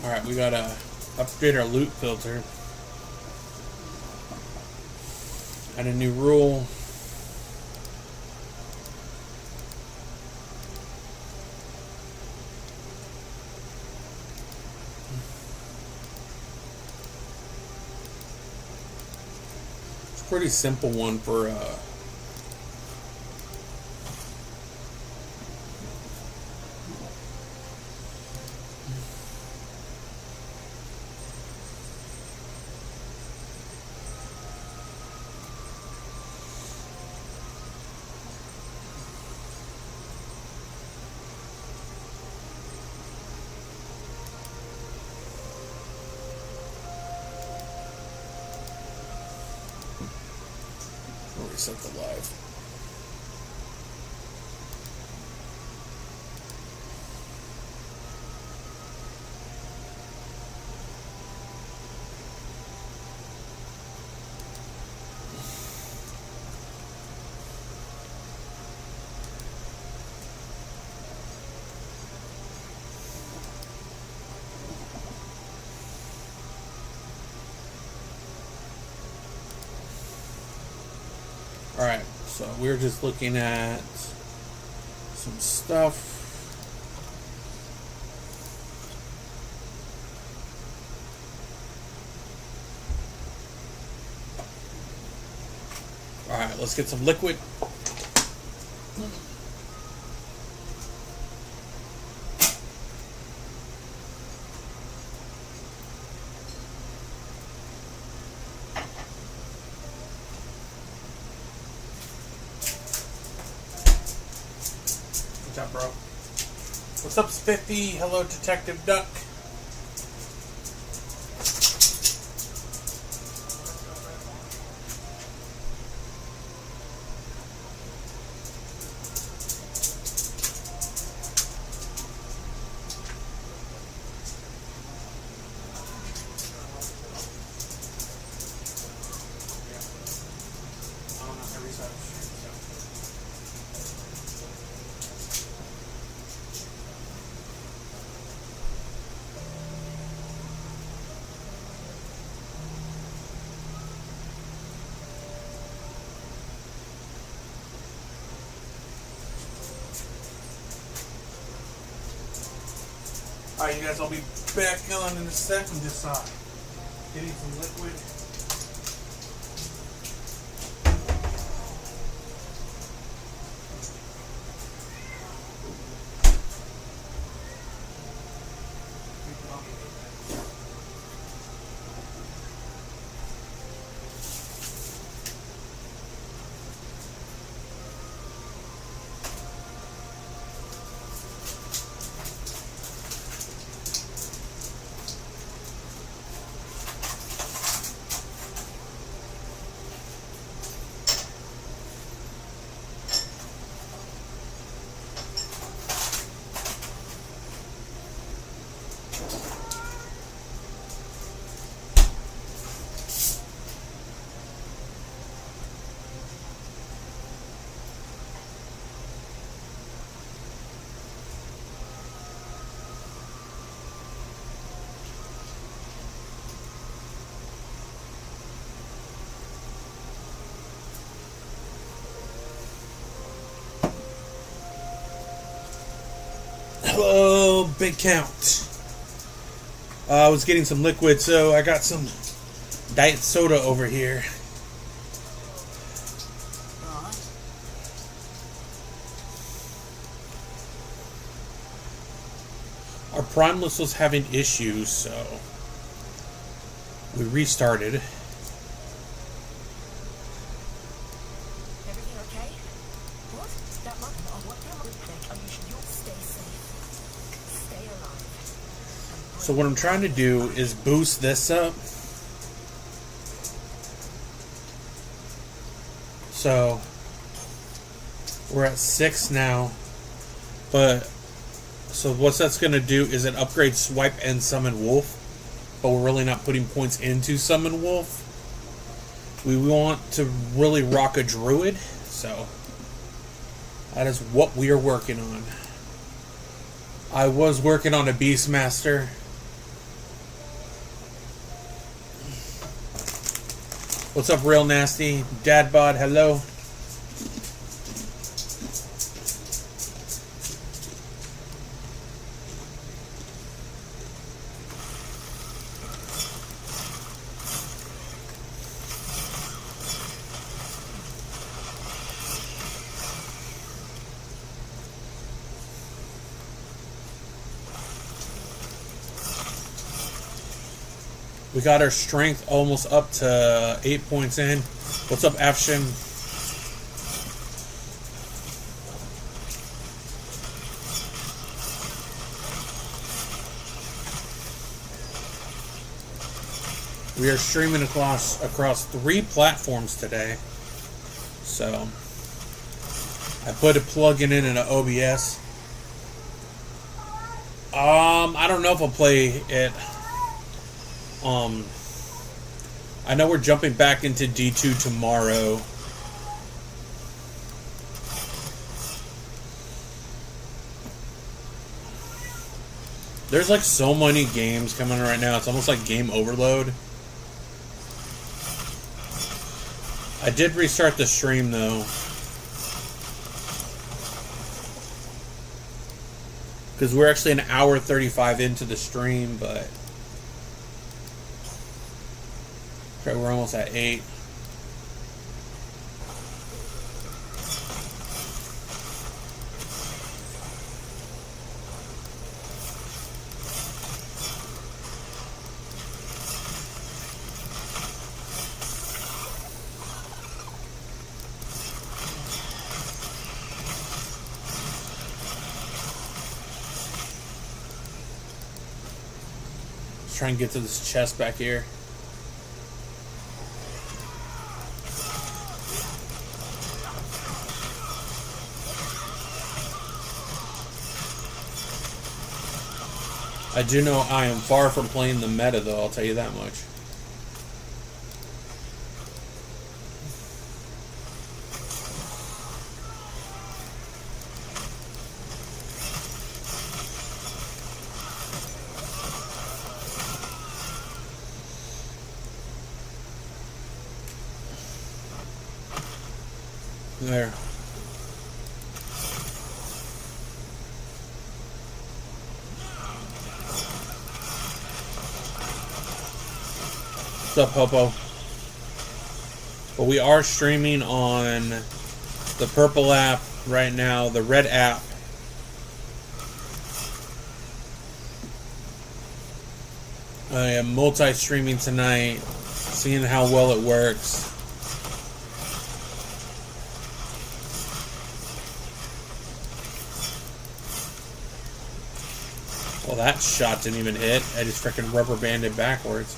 Alright, we gotta upgrade our loot filter. Add a new rule. It's a pretty simple one for reset the live. Alright, so we're just looking at some stuff. Alright, let's get some liquid. What's up, bro? What's up, Spiffy? Hello, Detective Duck. Alright, you guys, I'll be back on in a second. Just getting some liquid. Hello, big count. I was getting some liquid, so I got some diet soda over here. Right. Our Primeless was having issues, so we restarted. Everything okay? What? That might not what am I think? You'll stay safe. Stay alive. So what I'm trying to do is boost this up. So we're at 6 now, but so what that's going to do is it upgrades Swipe and Summon Wolf, but we're really not putting points into Summon Wolf. We want to really rock a Druid, so that is what we are working on. I was working on a Beastmaster. What's up, Real Nasty? Dad Bod, hello. We got our strength almost up to 8 points in. What's up, Afshin? We are streaming across 3 platforms today. So I put a plug-in in an OBS. I don't know if I'll play it. I know we're jumping back into D2 tomorrow. There's like so many games coming right now. It's almost like game overload. I did restart the stream though, because we're actually an hour 35 into the stream, but okay, we're almost at 8. Let's try and get to this chest back here. I do know I am far from playing the meta, though, I'll tell you that much. There. What's up, Popo? But we are streaming on the purple app right now, the red app. I am multi-streaming tonight, seeing how well it works. Well, that shot didn't even hit. I just freaking rubber banded backwards.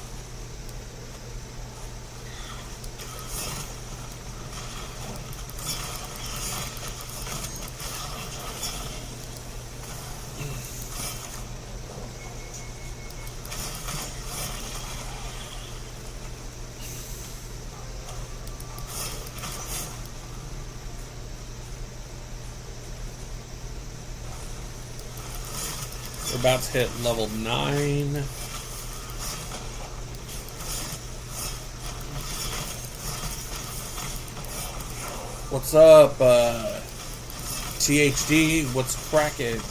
We're about to hit level 9. What's up, THD? What's cracking?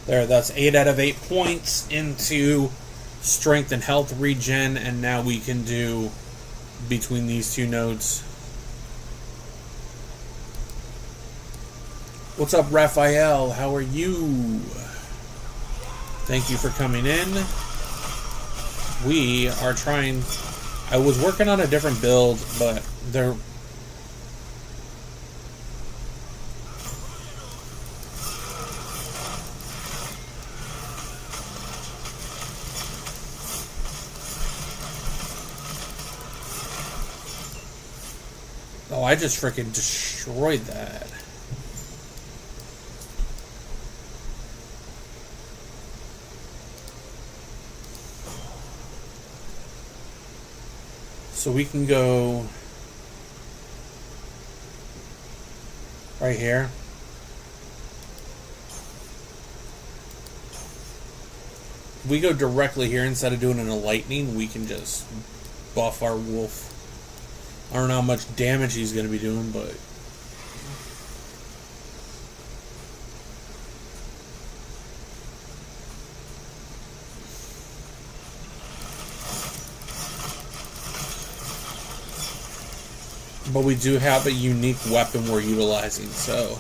There, that's 8 out of 8 points into strength and health regen, and now we can do between these two nodes. What's up, Raphael? How are you? Thank you for coming in. We are trying... I was working on a different build, but there... Oh, I just freaking destroyed that. So we can go right here. If we go directly here instead of doing it in a lightning, we can just buff our wolf. I don't know how much damage he's going to be doing, but... But we do have a unique weapon we're utilizing, so...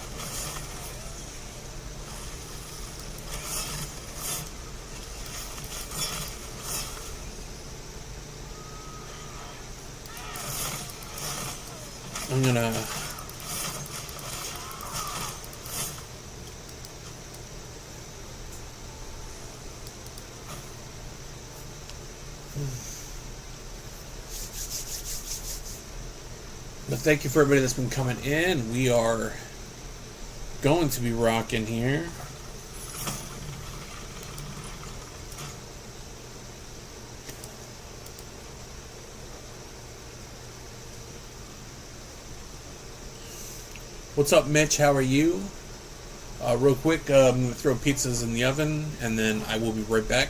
I'm gonna... But thank you for everybody that's been coming in. We are going to be rocking here. What's up, Mitch? How are you? Real quick, I'm going to throw pizzas in the oven, and then I will be right back.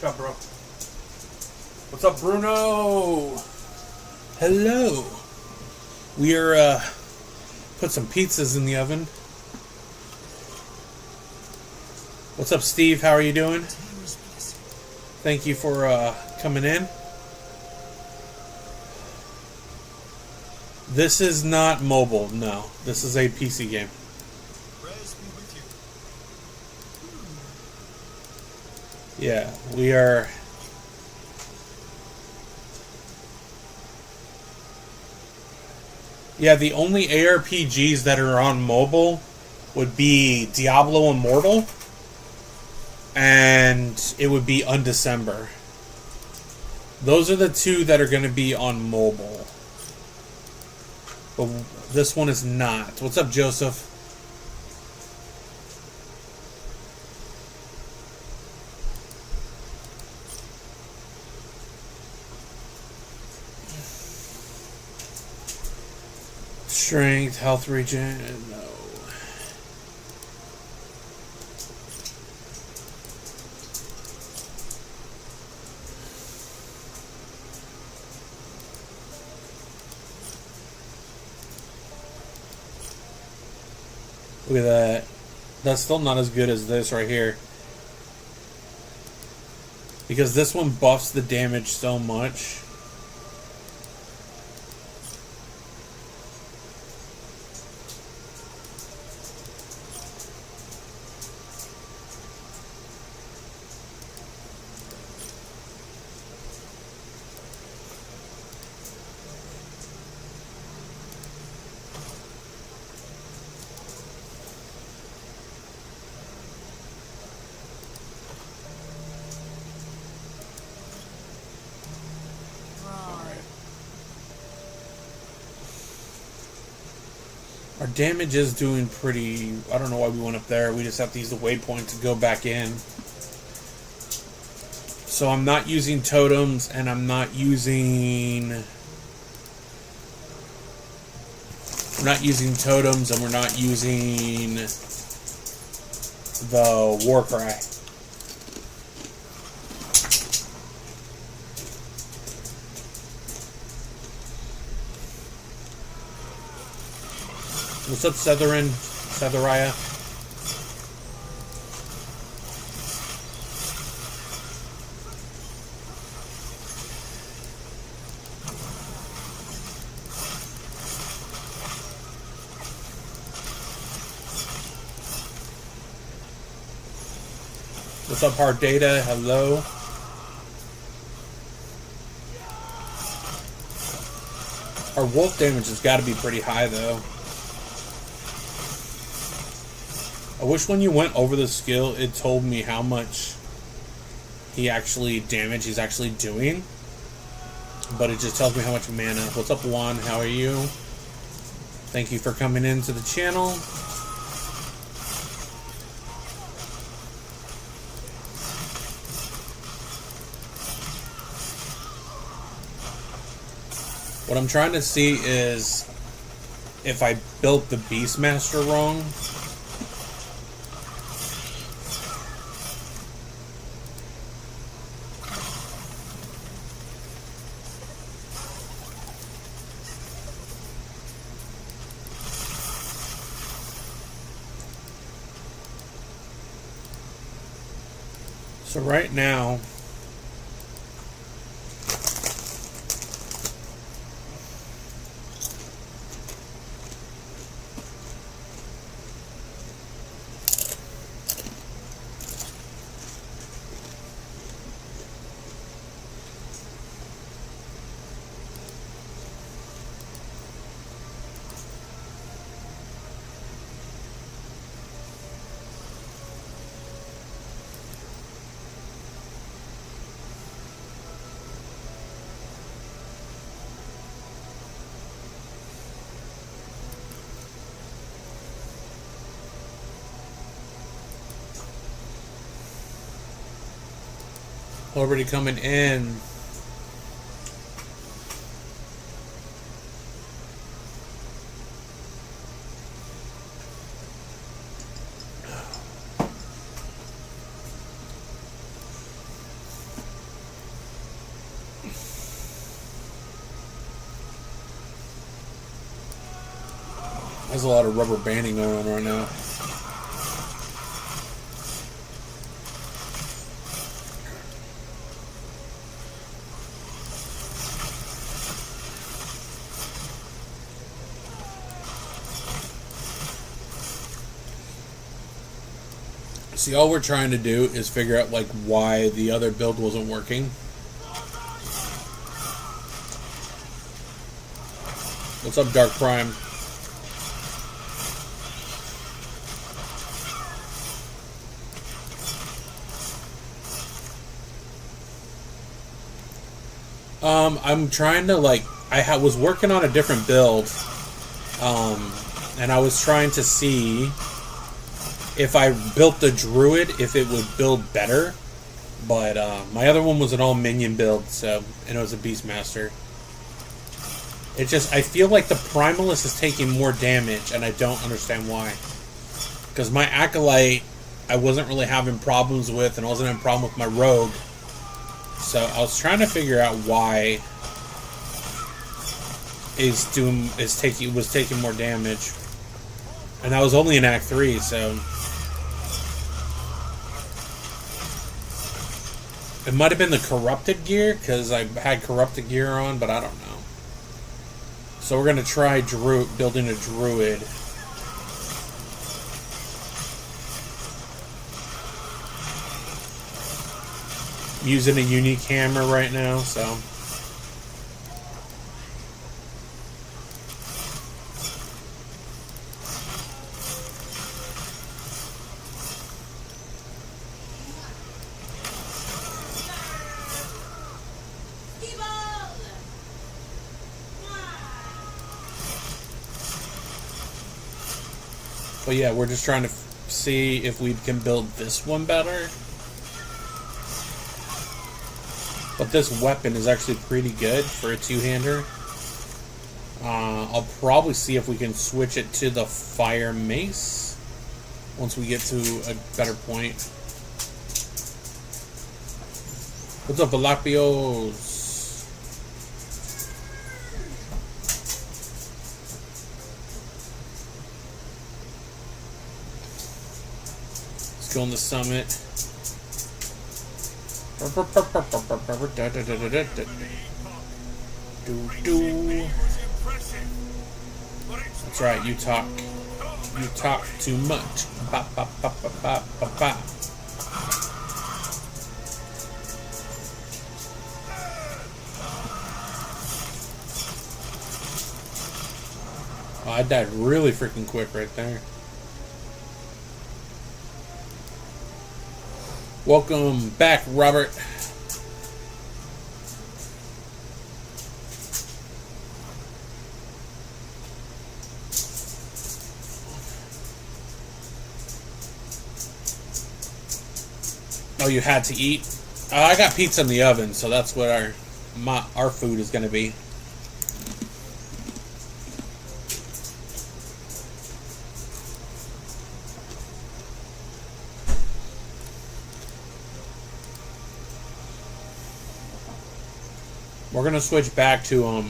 What's up, bro? What's up, Bruno? Hello. We are, put some pizzas in the oven. What's up, Steve? How are you doing? Thank you for, coming in. This is not mobile, no. This is a PC game. Yeah, we are... Yeah, the only ARPGs that are on mobile would be Diablo Immortal, and it would be Undecember. Those are the two that are going to be on mobile. But this one is not. What's up, Joseph? Strength, health regen, no. Look at that. That's still not as good as this right here. Because this one buffs the damage so much. Our damage is doing pretty... I don't know why we went up there. We just have to use the waypoint to go back in. So I'm not using totems, and I'm not using... We're not using totems, and we're not using the war cry. What's up, Sethariah? What's up, Hard Data? Hello. Our wolf damage has got to be pretty high, though. I wish when you went over the skill, it told me how much damage he's actually doing. But it just tells me how much mana. What's up, Juan? How are you? Thank you for coming into the channel. What I'm trying to see is if I built the Beastmaster wrong. So right now, already coming in. There's a lot of rubber banding going on right now. See, all we're trying to do is figure out, like, why the other build wasn't working. What's up, Dark Prime? I'm trying to, like, I was working on a different build, and I was trying to see if I built the Druid, if it would build better. But my other one was an all-minion build, so, and it was a Beastmaster. It just, I feel like the Primalist is taking more damage, and I don't understand why. Because my Acolyte, I wasn't really having problems with, and I wasn't having a problem with my Rogue. So I was trying to figure out why was taking more damage. And that was only in Act 3, so... It might have been the Corrupted Gear, because I had Corrupted Gear on, but I don't know. So we're going to try building a Druid. I'm using a unique hammer right now, so... But yeah, we're just trying to see if we can build this one better. But this weapon is actually pretty good for a two-hander. I'll probably see if we can switch it to the Fire Mace once we get to a better point. What's up, Valapios? Go on the summit. That's right, you talk too much. Ba, ba, ba, ba, ba, ba, ba. Oh, I died really freaking quick right there. Welcome back, Robert. Oh, you had to eat? I got pizza in the oven, so that's what our food is going to be. We're going to switch back to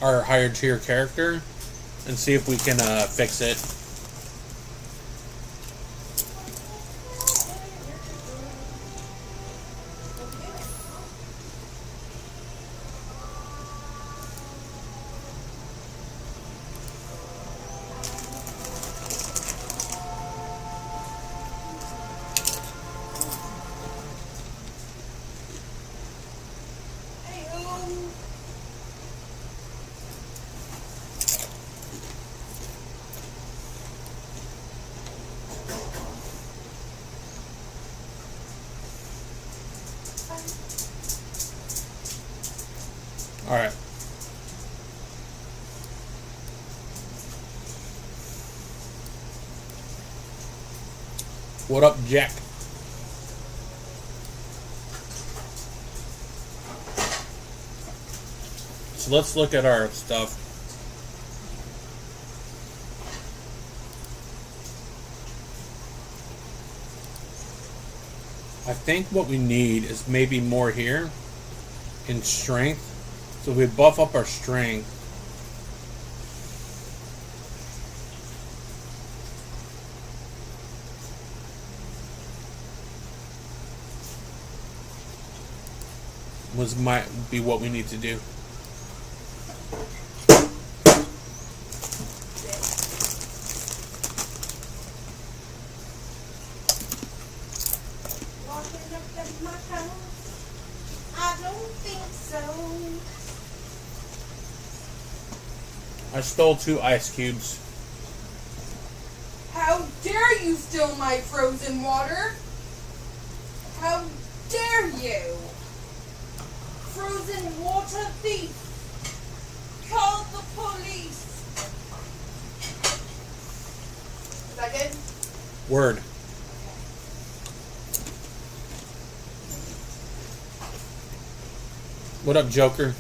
our higher tier character and see if we can fix it. Alright. What up, Jack? So let's look at our stuff. I think what we need is maybe more here in strength. So we buff up our strength. Might be what we need to do. Walking up at my house? I don't think so. I stole 2 ice cubes. How dare you steal my frozen water? How dare you? Frozen water thief! Call the police! Is that good? Word. What up, Joker?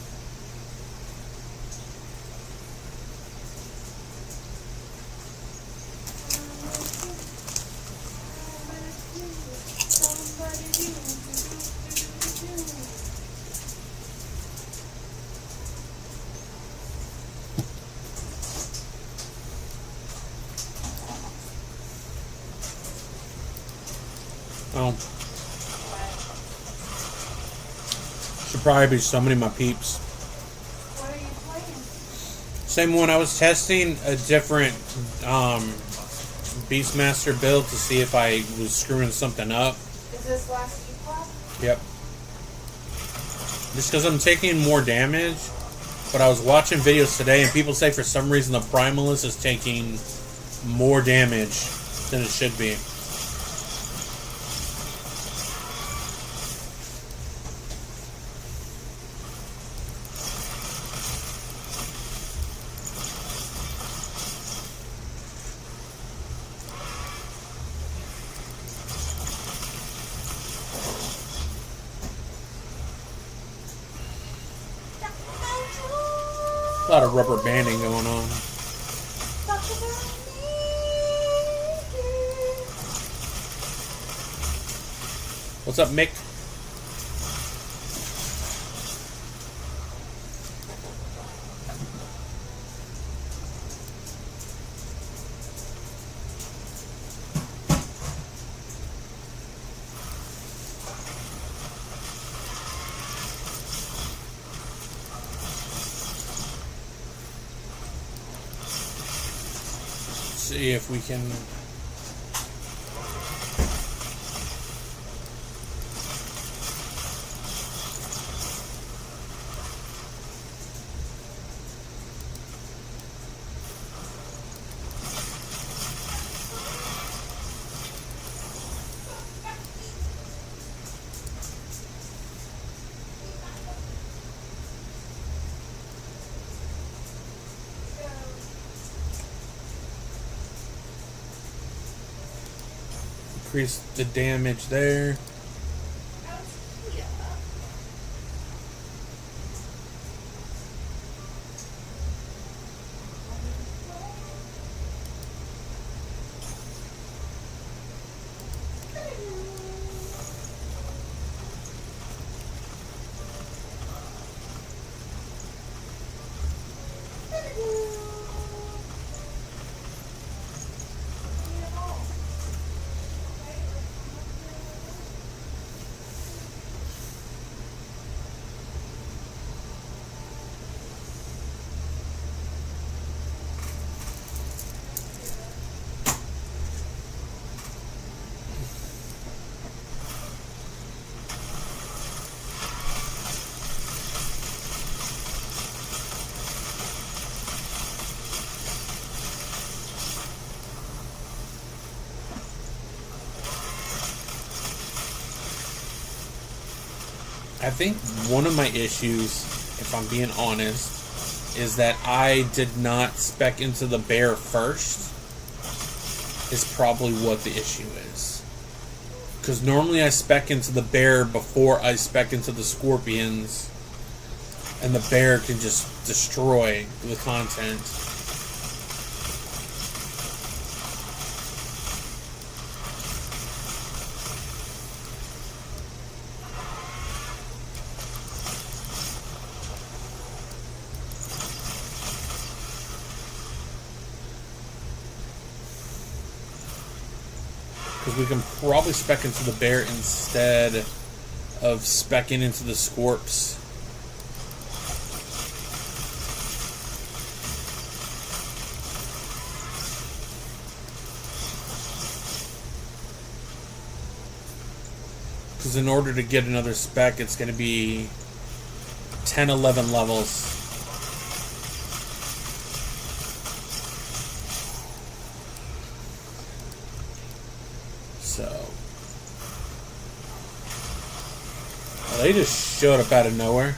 know. Should probably be summoning my peeps. What are you playing? Same one. I was testing a different Beastmaster build to see if I was screwing something up. Is this last epoch? Yep. Just because I'm taking more damage. But I was watching videos today and people say for some reason the Primalist is taking more damage than it should be. A lot of rubber banding going on. What's up, Mick? See if we can. Increase the damage there. I think one of my issues, if I'm being honest, is that I did not spec into the bear first. Is probably what the issue is. Because normally I spec into the bear before I spec into the scorpions, and the bear can just destroy the content. We can probably spec into the bear instead of specking into the scorps. Because in order to get another spec, it's going to be 10, 11 levels. They just showed up out of nowhere.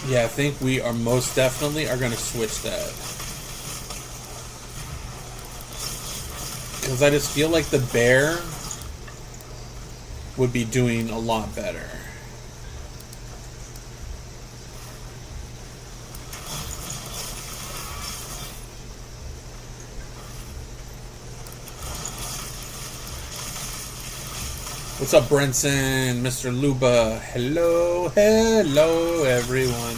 Yeah, I think we are most definitely are going to switch that. Because I just feel like the bear would be doing a lot better. What's up, Brenson? Mr. Luba. Hello, hello, everyone.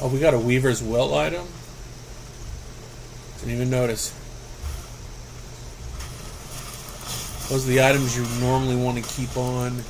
Oh, we got a Weaver's Will item? Didn't even notice. Those are the items you normally want to keep on.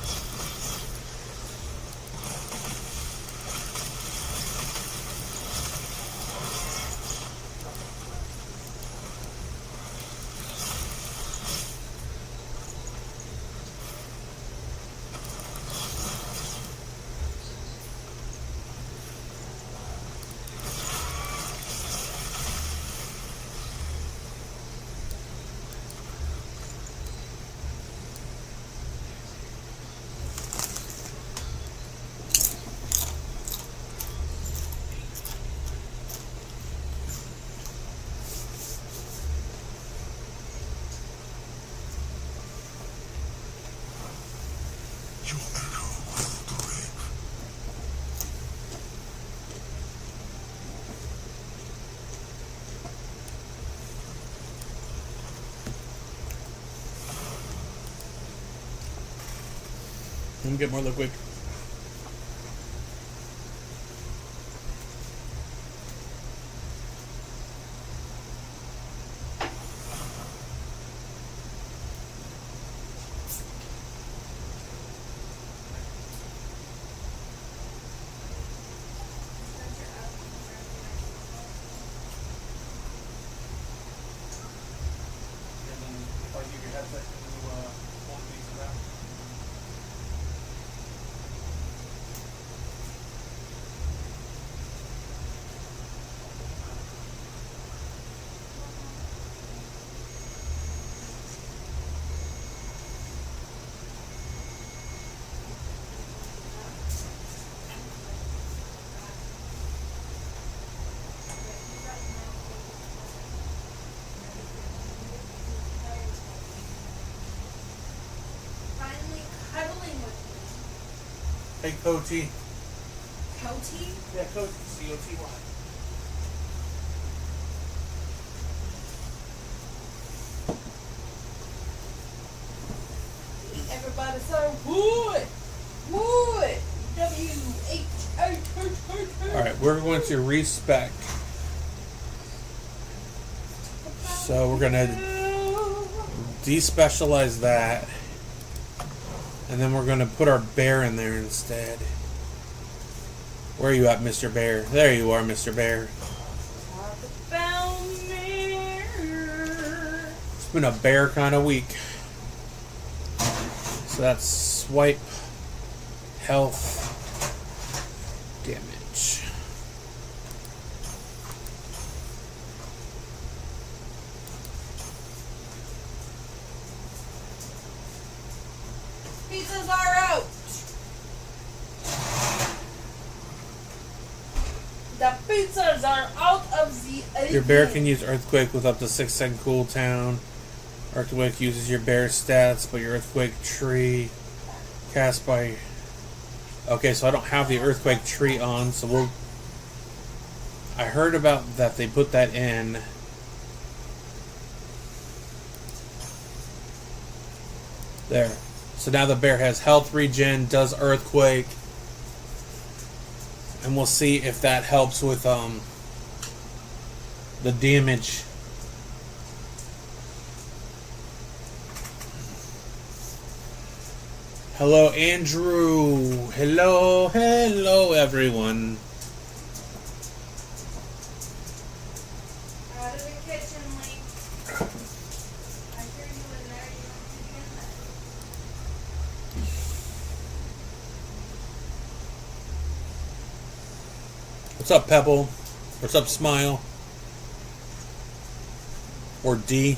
Let me get more liquid. If I give your headset, can you hold these around? Finally cuddling with Hey, Coty. me. Coty? Yeah, Coty. C-O-T-Y. Everybody say wood! Wood! W-H-O-T-T-T. Alright, we're going to respec. So we're going to despecialize that. And then we're going to put our bear in there instead. Where are you at, Mr. Bear? There you are, Mr. Bear. Found me. It's been a bear kind of week. So that's swipe, health, damage. Pizzas are out. The pizzas are out of the oven. Your bear can use Earthquake with up to 6-second cooldown. Earthquake uses your bear stats, but your Earthquake tree cast by... Okay, so I don't have the Earthquake tree on, so we'll... I heard about that they put that in. There. So now the bear has health regen, does Earthquake. And we'll see if that helps with the damage. Hello, Andrew. Hello, everyone. Out of the kitchen, Lee. I hear you in there. You want to be in there. What's up, Pebble? What's up, Smile? Or D?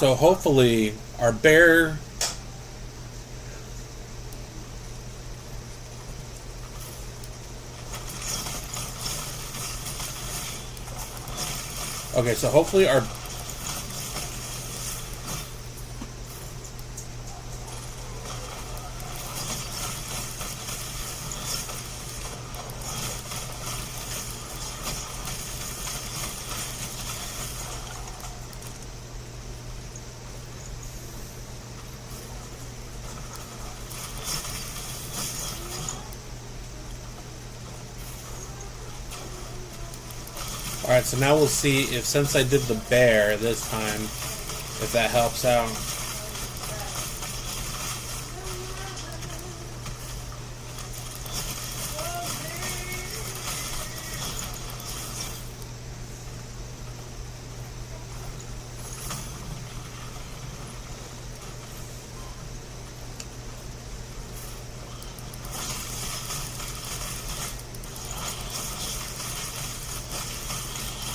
So hopefully our bear Okay, so hopefully our Alright, so now we'll see if, since I did the bear this time, if that helps out.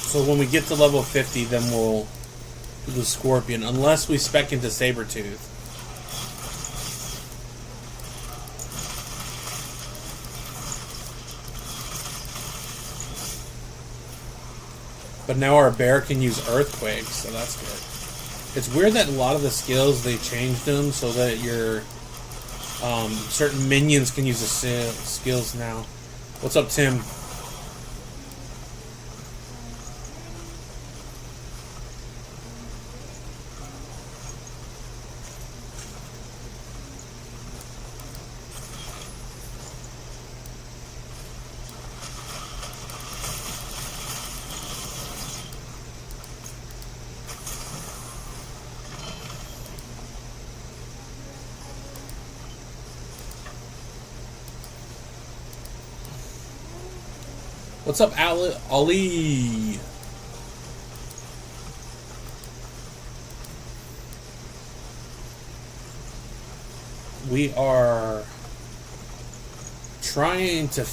So when we get to level 50, then we'll do the Scorpion, unless we spec into Sabretooth. But now our bear can use Earthquake, so that's good. It's weird that a lot of the skills, they changed them so that your certain minions can use the skills now. What's up, Tim? What's up, Ali? We were trying to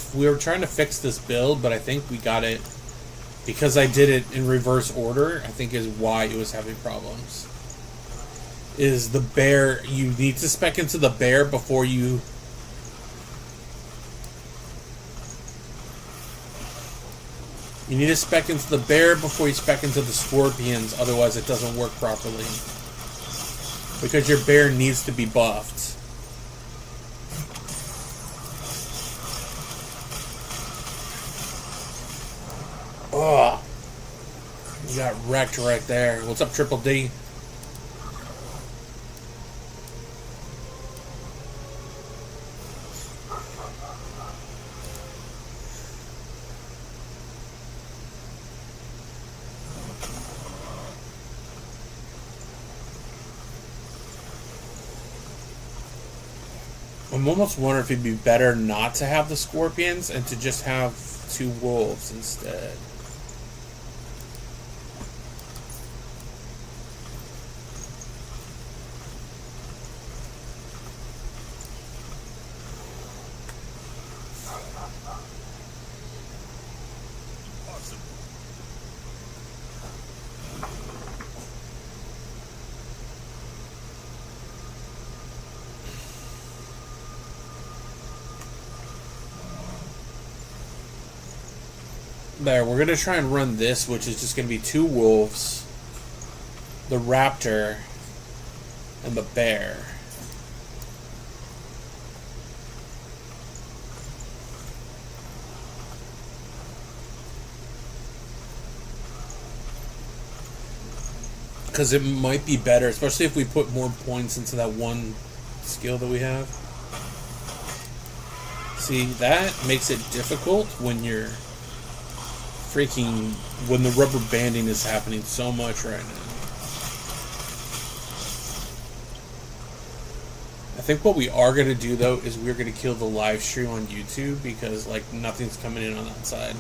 fix this build, but I think we got it because I did it in reverse order. I think is why it was having problems. Is the bear, you need to spec into the bear before you You need to spec into the bear before you spec into the scorpions, otherwise it doesn't work properly. Because your bear needs to be buffed. Oh, you got wrecked right there. What's up, Triple D? I'm almost wondering if it'd be better not to have the scorpions and to just have 2 wolves instead. There, we're going to try and run this, which is just going to be 2 wolves, the raptor, and the bear. Because it might be better, especially if we put more points into that one skill that we have. See, that makes it difficult when you're freaking... when the rubber banding is happening so much right now. I think what we are going to do, though, is we're going to kill the live stream on YouTube because, like, nothing's coming in on that side.